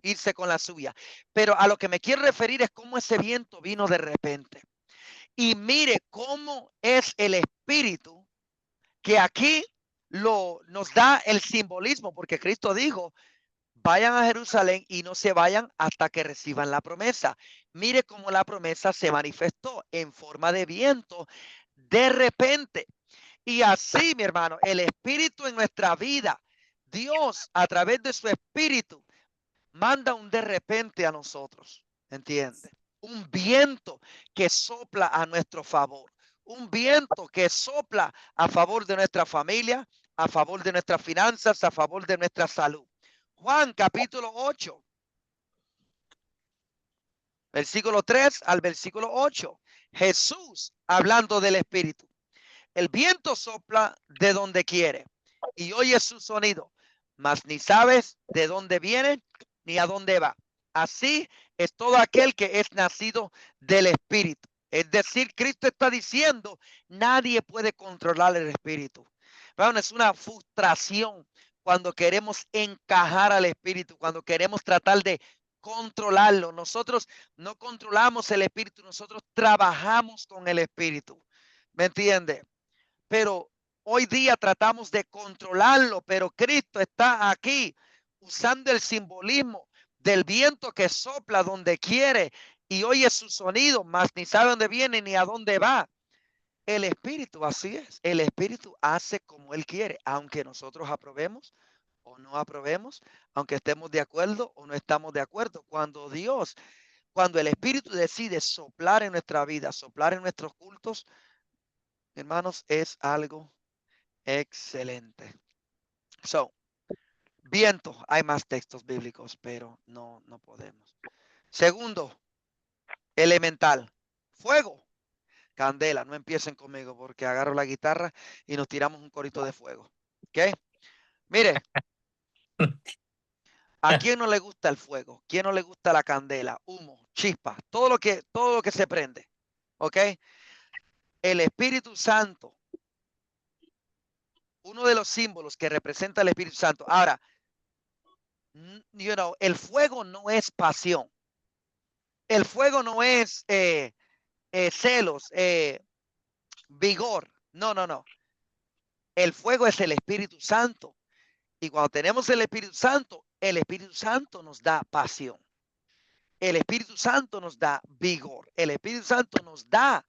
irse con la suya. Pero a lo que me quiero referir es cómo ese viento vino de repente. Y mire cómo es el espíritu, que aquí nos da el simbolismo, porque Cristo dijo: vayan a Jerusalén y no se vayan hasta que reciban la promesa. Mire cómo la promesa se manifestó en forma de viento de repente. Y así, mi hermano, el espíritu en nuestra vida, Dios a través de su espíritu manda un de repente a nosotros. ¿Entiende? Un viento que sopla a nuestro favor. Un viento que sopla a favor de nuestra familia, a favor de nuestras finanzas, a favor de nuestra salud. Juan capítulo 8, versículo 3 al versículo 8. Jesús hablando del espíritu. El viento sopla de donde quiere y oye su sonido, mas ni sabes de dónde viene ni a dónde va. Así es todo aquel que es nacido del espíritu. Es decir, Cristo está diciendo: nadie puede controlar el espíritu. Bueno, es una frustración cuando queremos encajar al espíritu, cuando queremos tratar de controlarlo. Nosotros no controlamos el espíritu, nosotros trabajamos con el espíritu. ¿Me entiende? Pero hoy día tratamos de controlarlo, pero Cristo está aquí usando el simbolismo del viento que sopla donde quiere y oye su sonido, mas ni sabe dónde viene ni a dónde va. El espíritu, así es, el espíritu hace como él quiere, aunque nosotros aprobemos o no aprobemos, aunque estemos de acuerdo o no estamos de acuerdo. Cuando el espíritu decide soplar en nuestra vida, soplar en nuestros cultos, hermanos, es algo excelente. So, viento, hay más textos bíblicos, pero no podemos. Segundo, elemental. Fuego. Candela. No empiecen conmigo porque agarro la guitarra y nos tiramos un corito de fuego. ¿Ok? Mire. ¿A quién no le gusta el fuego? ¿Quién no le gusta la candela, humo, chispa, todo lo que se prende? ¿Ok? El Espíritu Santo, uno de los símbolos que representa el Espíritu Santo. Ahora, el fuego no es pasión. El fuego no es celos, vigor. No, no, no. El fuego es el Espíritu Santo. Y cuando tenemos el Espíritu Santo nos da pasión. El Espíritu Santo nos da vigor. El Espíritu Santo nos da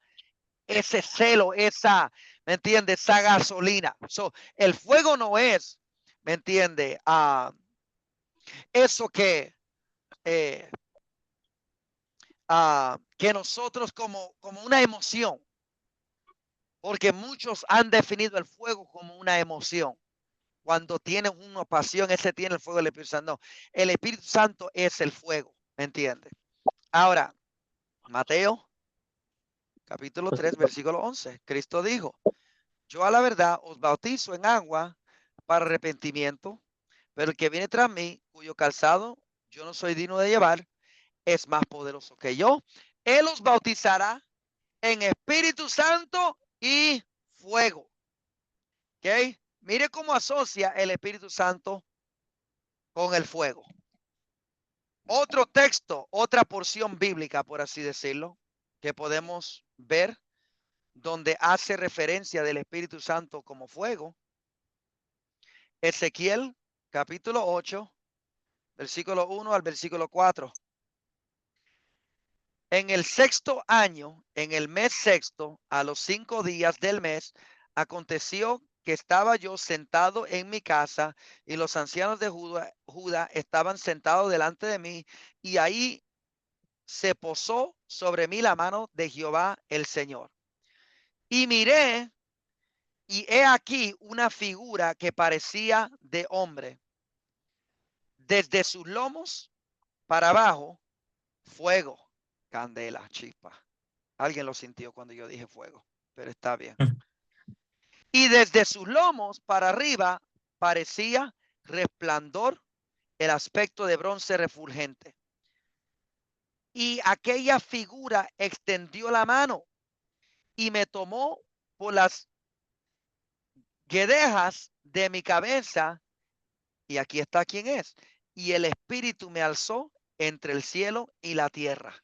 ese celo, esa, ¿me entiende? Esa gasolina. El fuego no es, ¿me entiende? Eso que nosotros como una emoción, porque muchos han definido el fuego como una emoción. Cuando tienen una pasión, ese tiene el fuego del Espíritu Santo. No, el Espíritu Santo es el fuego, ¿me entiende? Ahora, Mateo, capítulo 3, versículo 11. Cristo dijo, yo a la verdad os bautizo en agua para arrepentimiento, pero el que viene tras mí, cuyo calzado yo no soy digno de llevar, es más poderoso que yo. Él os bautizará en Espíritu Santo y fuego. ¿Ok? Mire cómo asocia el Espíritu Santo con el fuego. Otro texto, otra porción bíblica, por así decirlo, que podemos ver donde hace referencia del Espíritu Santo como fuego. Ezequiel, capítulo 8, versículo 1 al versículo 4. En el sexto año, en el mes sexto, a los 5 días del mes, aconteció que estaba yo sentado en mi casa y los ancianos de Judá estaban sentados delante de mí, y ahí se posó sobre mí la mano de Jehová el Señor. Y miré, y he aquí una figura que parecía de hombre. Desde sus lomos para abajo, fuego, candela, chispa. Alguien lo sintió cuando yo dije fuego, pero está bien. Y desde sus lomos para arriba parecía resplandor, el aspecto de bronce refulgente. Y aquella figura extendió la mano y me tomó por las guedejas de mi cabeza. Y aquí está quién es. Y el Espíritu me alzó entre el cielo y la tierra,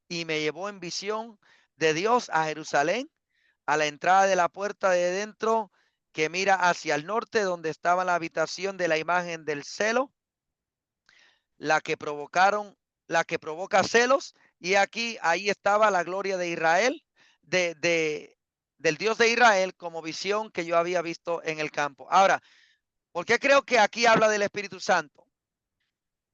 y me llevó en visión de Dios a Jerusalén, a la entrada de la puerta de dentro que mira hacia el norte, donde estaba la habitación de la imagen del celo, la que provoca celos. Y aquí, ahí estaba la gloria de Israel, del Dios de Israel, como visión que yo había visto en el campo. Ahora, ¿por qué creo que aquí habla del Espíritu Santo?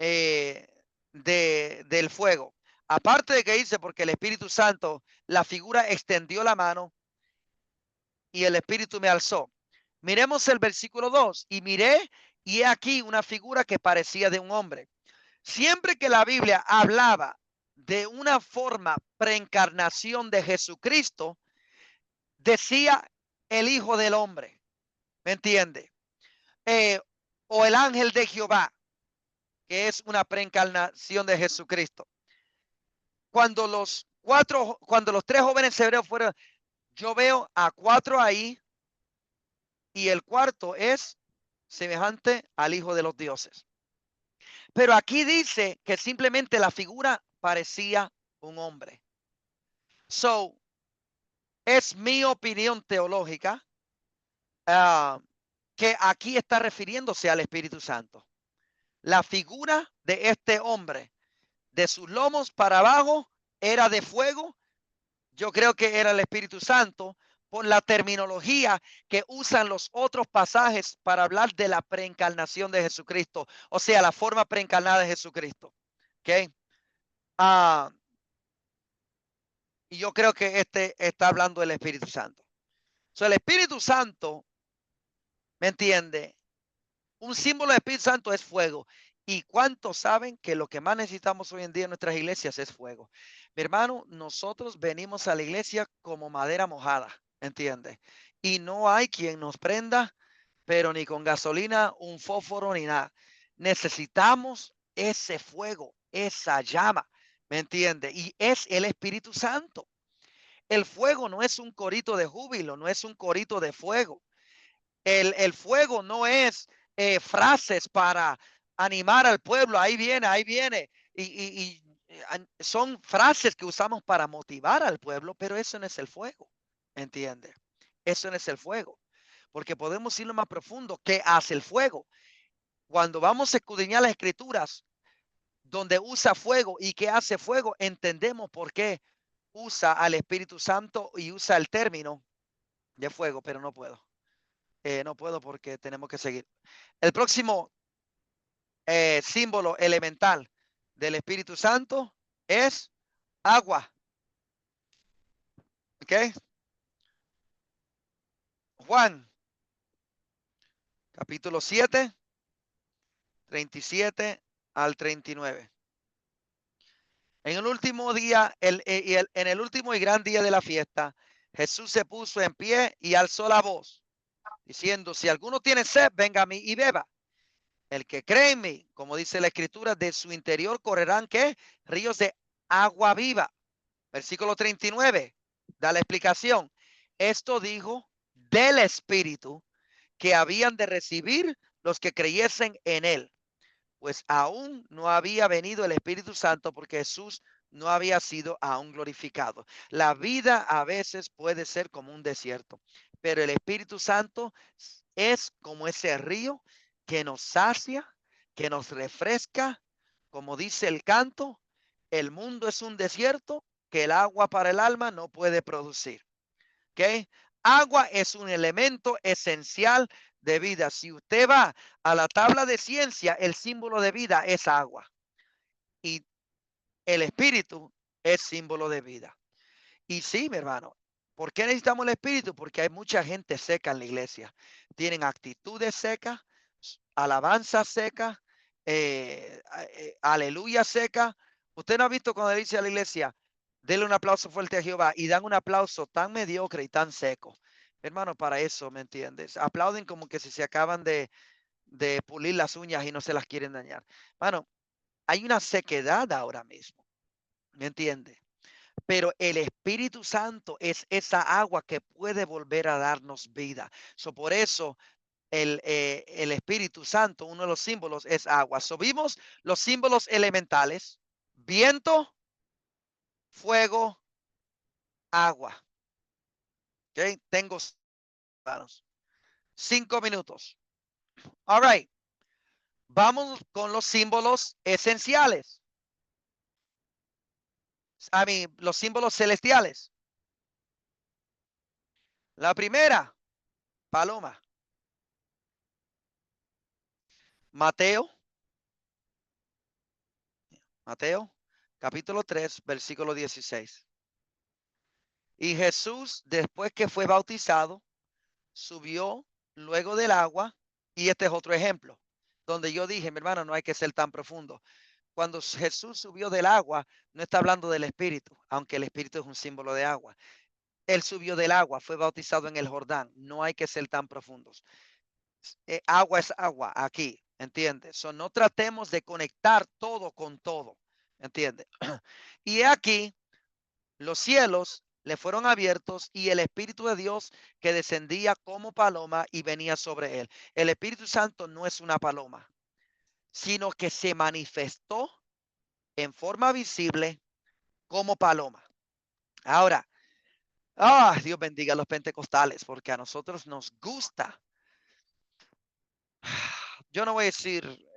Del fuego. Aparte de que dice, porque el Espíritu Santo, la figura extendió la mano y el Espíritu me alzó. Miremos el versículo 2. Y miré, y he aquí una figura que parecía de un hombre. Siempre que la Biblia hablaba de una forma preencarnación de Jesucristo, decía el Hijo del Hombre. ¿Me entiende? O el ángel de Jehová, que es una preencarnación de Jesucristo. Cuando los tres jóvenes hebreos fueron, yo veo a 4 ahí, y el cuarto es semejante al Hijo de los dioses. Pero aquí dice que simplemente la figura parecía un hombre. So, es mi opinión teológica que aquí está refiriéndose al Espíritu Santo. La figura de este hombre, de sus lomos para abajo, era de fuego. Yo creo que era el Espíritu Santo, por la terminología que usan los otros pasajes para hablar de la preencarnación de Jesucristo, o sea, la forma preencarnada de Jesucristo. ¿Okay? Y yo creo que este está hablando del Espíritu Santo. So, el Espíritu Santo, ¿me entiende? Un símbolo del Espíritu Santo es fuego. ¿Y cuántos saben que lo que más necesitamos hoy en día en nuestras iglesias es fuego? Mi hermano, nosotros venimos a la iglesia como madera mojada, ¿entiende? Y no hay quien nos prenda, pero ni con gasolina, un fósforo ni nada. Necesitamos ese fuego, esa llama, ¿me entiende? Y es el Espíritu Santo. El fuego no es un corito de júbilo, no es un corito de fuego. El fuego no es frases para animar al pueblo. Ahí viene, ahí viene. Y son frases que usamos para motivar al pueblo, pero eso no es el fuego. ¿Entiende? Eso no es el fuego. Porque podemos irlo más profundo. ¿Qué hace el fuego? Cuando vamos a escudriñar las escrituras, donde usa fuego y qué hace fuego, entendemos por qué usa al Espíritu Santo y usa el término de fuego, pero no puedo. No puedo porque tenemos que seguir. El próximo símbolo elemental del Espíritu Santo es agua. ¿Ok? Juan, capítulo 7, 37 al 39. En el último día, en el último y gran día de la fiesta, Jesús se puso en pie y alzó la voz, diciendo, si alguno tiene sed, venga a mí y beba. El que cree en mí, como dice la escritura, de su interior correrán, ¿qué? Ríos de agua viva. Versículo 39, da la explicación. Esto dijo del Espíritu que habían de recibir los que creyesen en él, pues aún no había venido el Espíritu Santo porque Jesús no había sido aún glorificado. La vida a veces puede ser como un desierto, pero el Espíritu Santo es como ese río que nos sacia, que nos refresca, como dice el canto, el mundo es un desierto que el agua para el alma no puede producir. ¿Ok? Agua es un elemento esencial de vida. Si usted va a la tabla de ciencia, el símbolo de vida es agua. Y el espíritu es símbolo de vida. Y sí, mi hermano, ¿por qué necesitamos el espíritu? Porque hay mucha gente seca en la iglesia. Tienen actitudes secas, alabanza seca, aleluya seca. Usted no ha visto cuando dice a la iglesia, denle un aplauso fuerte a Jehová y dan un aplauso tan mediocre y tan seco. Hermano, para eso, ¿me entiendes? Aplauden como que si se acaban de pulir las uñas y no se las quieren dañar. Bueno, hay una sequedad ahora mismo, ¿me entiende? Pero el Espíritu Santo es esa agua que puede volver a darnos vida. Por eso el Espíritu Santo, uno de los símbolos es agua. Vimos los símbolos elementales: viento, fuego, agua. Okay, tengo 5 minutos. All right. Vamos con los símbolos esenciales. Los símbolos celestiales. La primera, paloma. Mateo, capítulo 3, versículo 16. Y Jesús, después que fue bautizado, subió luego del agua. Y este es otro ejemplo donde yo dije, mi hermano, no hay que ser tan profundo. Cuando Jesús subió del agua, no está hablando del Espíritu, aunque el Espíritu es un símbolo de agua. Él subió del agua, fue bautizado en el Jordán. No hay que ser tan profundos. Agua es agua aquí, ¿entiendes? No tratemos de conectar todo con todo, ¿entiendes? Y aquí los cielos le fueron abiertos y el Espíritu de Dios que descendía como paloma y venía sobre él. El Espíritu Santo no es una paloma, sino que se manifestó en forma visible como paloma. Ahora, Dios bendiga a los pentecostales, porque a nosotros nos gusta. Yo no voy a decir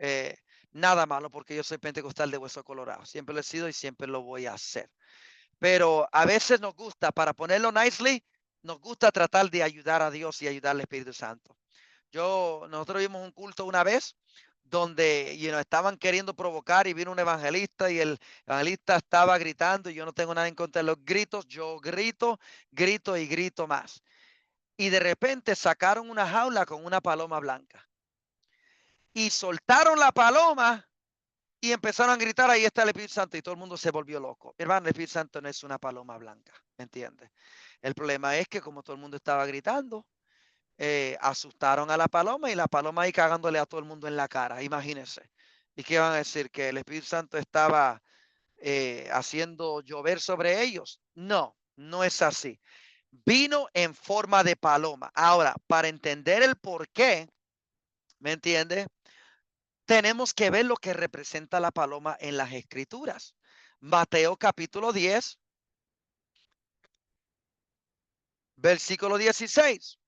nada malo porque yo soy pentecostal de Hueso Colorado. Siempre lo he sido y siempre lo voy a hacer. Pero a veces nos gusta, para ponerlo nicely, nos gusta tratar de ayudar a Dios y ayudar al Espíritu Santo. Nosotros vimos un culto una vez donde estaban queriendo provocar y vino un evangelista y el evangelista estaba gritando y yo no tengo nada en contra de los gritos. Yo grito, grito y grito más. Y de repente sacaron una jaula con una paloma blanca y soltaron la paloma Y empezaron a gritar, ahí está el Espíritu Santo, y todo el mundo se volvió loco. Hermano, el Espíritu Santo no es una paloma blanca, ¿me entiendes? El problema es que como todo el mundo estaba gritando, asustaron a la paloma y la paloma ahí cagándole a todo el mundo en la cara, imagínense. ¿Y qué van a decir? ¿Que el Espíritu Santo estaba haciendo llover sobre ellos? No, no es así. Vino en forma de paloma. Ahora, para entender el por qué, ¿me entiendes? Tenemos que ver lo que representa la paloma en las escrituras. Mateo capítulo 10, versículo 16.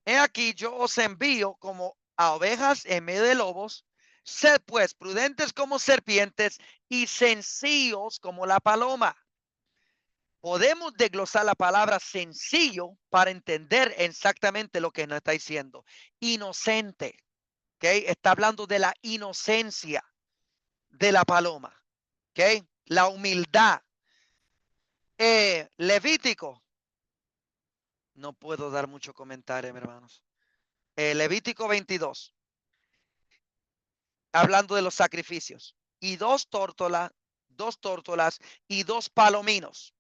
He aquí yo os envío como a ovejas en medio de lobos. Sed pues prudentes como serpientes y sencillos como la paloma. Podemos desglosar la palabra sencillo para entender exactamente lo que nos está diciendo. Inocente. ¿Okay? Está hablando de la inocencia de la paloma. ¿Okay? La humildad. Levítico. No puedo dar mucho comentario, hermanos. Levítico 22. Hablando de los sacrificios. Y dos tórtolas y dos palominos.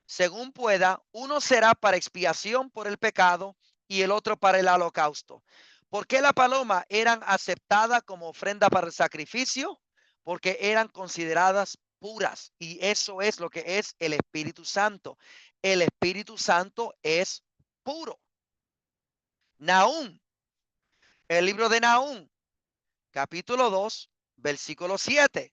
Según pueda, uno será para expiación por el pecado y el otro para el holocausto. ¿Por qué la paloma eran aceptadas como ofrenda para el sacrificio? Porque eran consideradas puras. Y eso es lo que es el Espíritu Santo. El Espíritu Santo es puro. Nahum, el libro de Nahum, capítulo 2, versículo 7.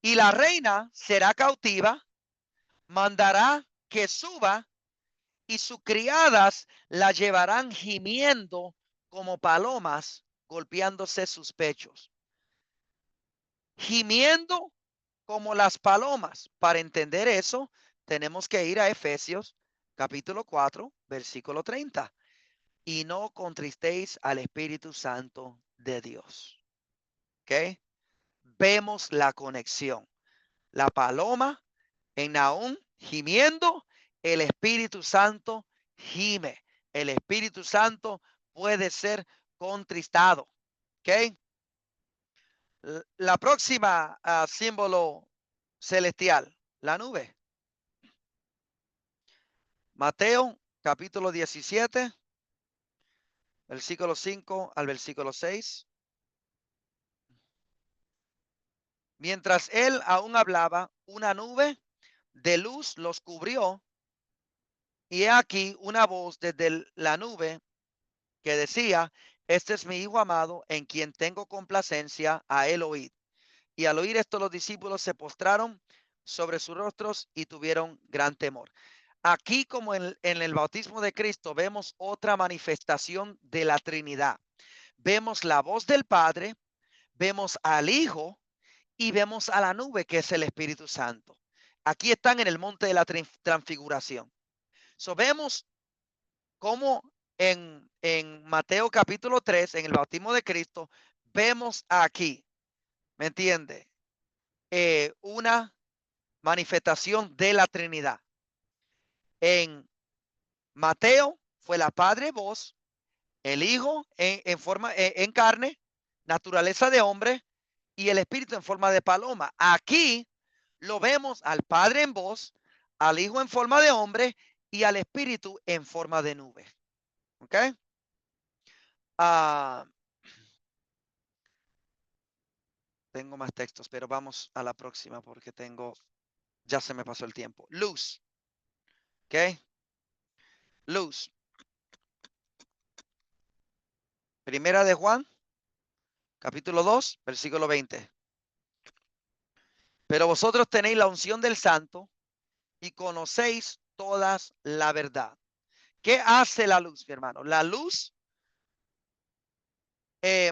Y la reina será cautiva, mandará que suba y sus criadas la llevarán gimiendo como palomas, golpeándose sus pechos. Gimiendo como las palomas. Para entender eso, tenemos que ir a Efesios capítulo 4, versículo 30. Y no contristéis al Espíritu Santo de Dios. ¿Ok? Vemos la conexión. La paloma en Nahum gimiendo, el Espíritu Santo gime. El Espíritu Santo puede ser contristado. ¿Ok? La próxima símbolo celestial, la nube. Mateo capítulo 17, versículo 5 al versículo 6. Mientras él aún hablaba, una nube de luz los cubrió, y he aquí una voz desde la nube que decía: este es mi hijo amado, en quien tengo complacencia, a él oíd. Y al oír esto, los discípulos se postraron sobre sus rostros y tuvieron gran temor. Aquí, como en el bautismo de Cristo, vemos otra manifestación de la Trinidad. Vemos la voz del Padre, vemos al Hijo y vemos a la nube, que es el Espíritu Santo. Aquí están en el monte de la transfiguración. So, vemos cómo en Mateo capítulo 3, en el bautismo de Cristo, vemos aquí, ¿me entiende? Una manifestación de la Trinidad. En Mateo fue la Padre voz, el Hijo en forma, en carne, naturaleza de hombre, y el Espíritu en forma de paloma. Aquí lo vemos al Padre en voz, al Hijo en forma de hombre y al Espíritu en forma de nube. ¿Ok? Tengo más textos, pero vamos a la próxima porque ya se me pasó el tiempo. Luz. ¿Ok? Luz. Primera de Juan, capítulo 2, versículo 20. Pero vosotros tenéis la unción del Santo y conocéis todas la verdad. ¿Qué hace la luz, mi hermano? La luz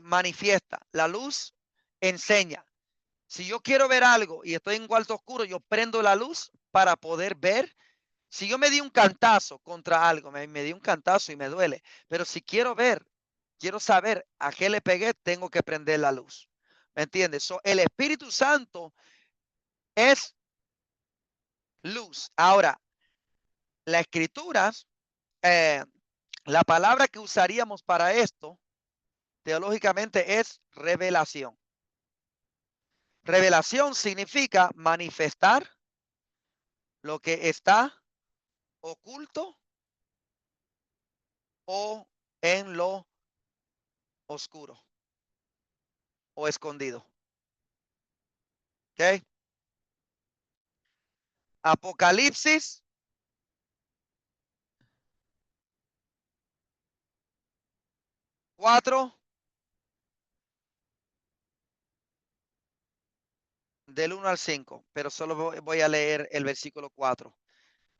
manifiesta, la luz enseña. Si yo quiero ver algo y estoy en un cuarto oscuro, yo prendo la luz para poder ver. Si yo me di un cantazo contra algo, me di un cantazo y me duele, pero si quiero ver, quiero saber a qué le pegué, tengo que prender la luz. ¿Me entiendes? El Espíritu Santo es luz. Ahora, la escritura, la palabra que usaríamos para esto teológicamente es revelación. Revelación significa manifestar lo que está oculto o en lo oscuro o escondido. ¿Ok? Apocalipsis 4 del 1 al 5, pero solo voy a leer el versículo 4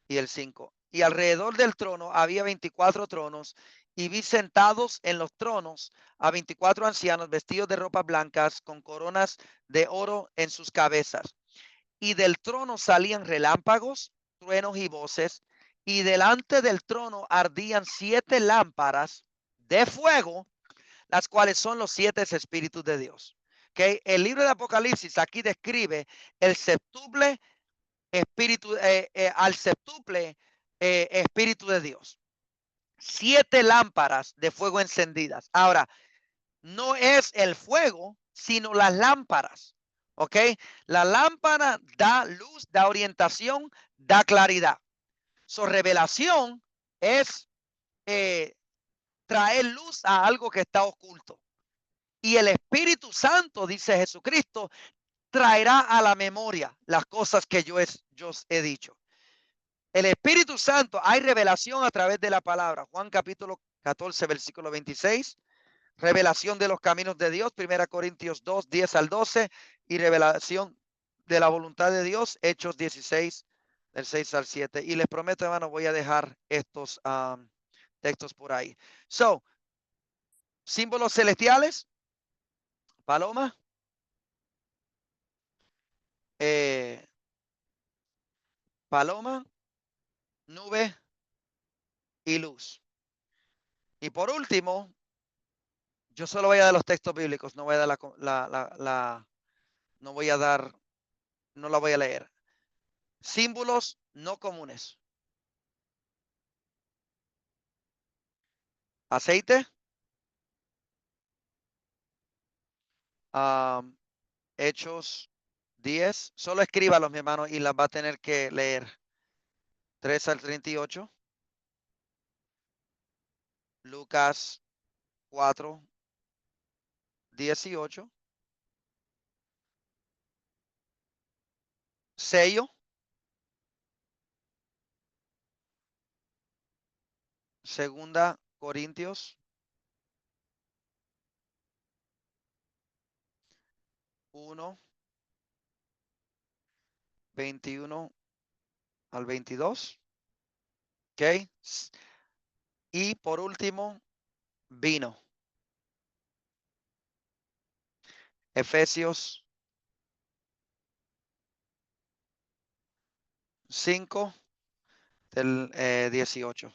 y el 5. Y alrededor del trono había 24 tronos, y vi sentados en los tronos a 24 ancianos vestidos de ropas blancas con coronas de oro en sus cabezas. Y del trono salían relámpagos, truenos y voces, y delante del trono ardían 7 lámparas de fuego, las cuales son los 7 espíritus de Dios. Okay. El libro de Apocalipsis aquí describe el septuple espíritu, al septuple espíritu de Dios. 7 lámparas de fuego encendidas. Ahora, no es el fuego, sino las lámparas. ¿Ok? La lámpara da luz, da orientación, da claridad. Su revelación es traer luz a algo que está oculto. Y el Espíritu Santo, dice Jesucristo, traerá a la memoria las cosas que yo os he dicho. El Espíritu Santo, hay revelación a través de la palabra. Juan capítulo 14, versículo 26. Revelación de los caminos de Dios, 1 Corintios 2, 10 al 12. Y revelación de la voluntad de Dios, Hechos 16, del 6 al 7. Y les prometo, hermano, voy a dejar estos textos por ahí. So, símbolos celestiales, paloma, paloma, nube y luz. Y por último, yo solo voy a dar los textos bíblicos, no voy a dar no voy a dar, no la voy a leer. Símbolos no comunes. Aceite, Hechos 10, solo escríbalos, mi hermano, y las va a tener que leer. 3 al 38. Lucas 4, 18. Sello. Segunda Corintios 1, 21 al 22. Ok. Y por último, vino. Efesios 5 del 18.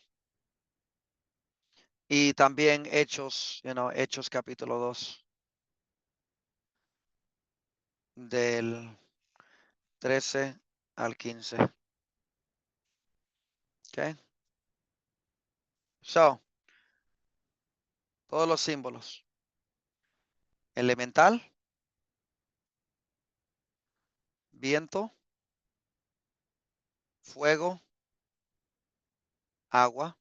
Y también Hechos, Hechos capítulo 2 del 13 al 15. Okay. So, todos los símbolos. Elemental, viento, fuego, agua.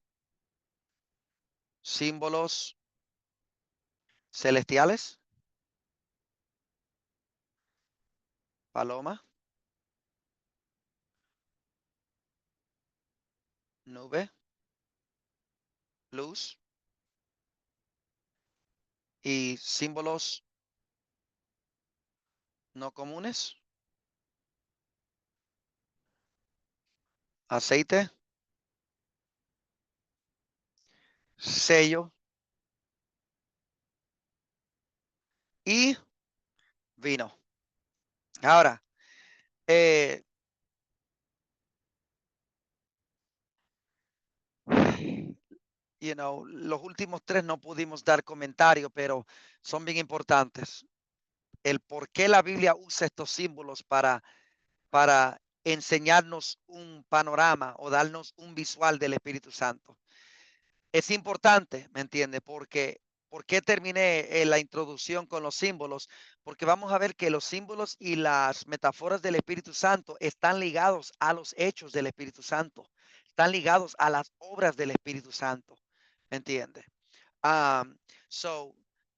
Símbolos celestiales, paloma, nube, luz. Y símbolos no comunes, aceite, sello y vino. Ahora, los últimos 3 no pudimos dar comentario, pero son bien importantes. El por qué la Biblia usa estos símbolos para enseñarnos un panorama o darnos un visual del Espíritu Santo. Es importante, ¿me entiende? Porque ¿Por qué terminé la introducción con los símbolos? Porque vamos a ver que los símbolos y las metáforas del Espíritu Santo están ligados a los hechos del Espíritu Santo, están ligados a las obras del Espíritu Santo. ¿Entiende? So,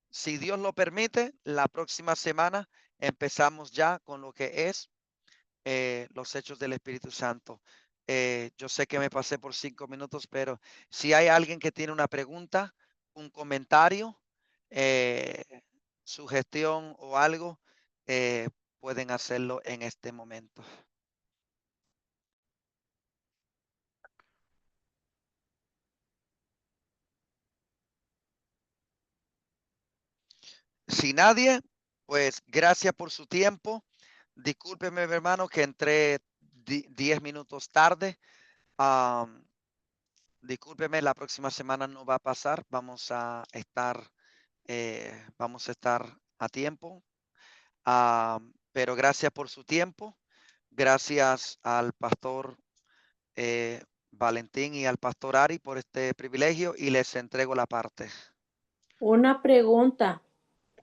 si Dios lo permite, la próxima semana empezamos ya con lo que es los hechos del Espíritu Santo. Yo sé que me pasé por 5 minutos, pero si hay alguien que tiene una pregunta, un comentario, eh, sugestión o algo, pueden hacerlo en este momento. Si nadie, pues gracias por su tiempo. Discúlpeme, mi hermano, que entré 10 minutos tarde. Discúlpeme, la próxima semana no va a pasar. Vamos a estar a tiempo. Pero gracias por su tiempo. Gracias al pastor Valentín y al pastor Ari por este privilegio y les entrego la parte. Una pregunta.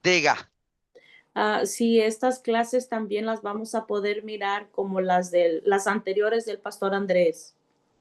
Diga. Si estas clases también las vamos a poder mirar como las anteriores del pastor Andrés.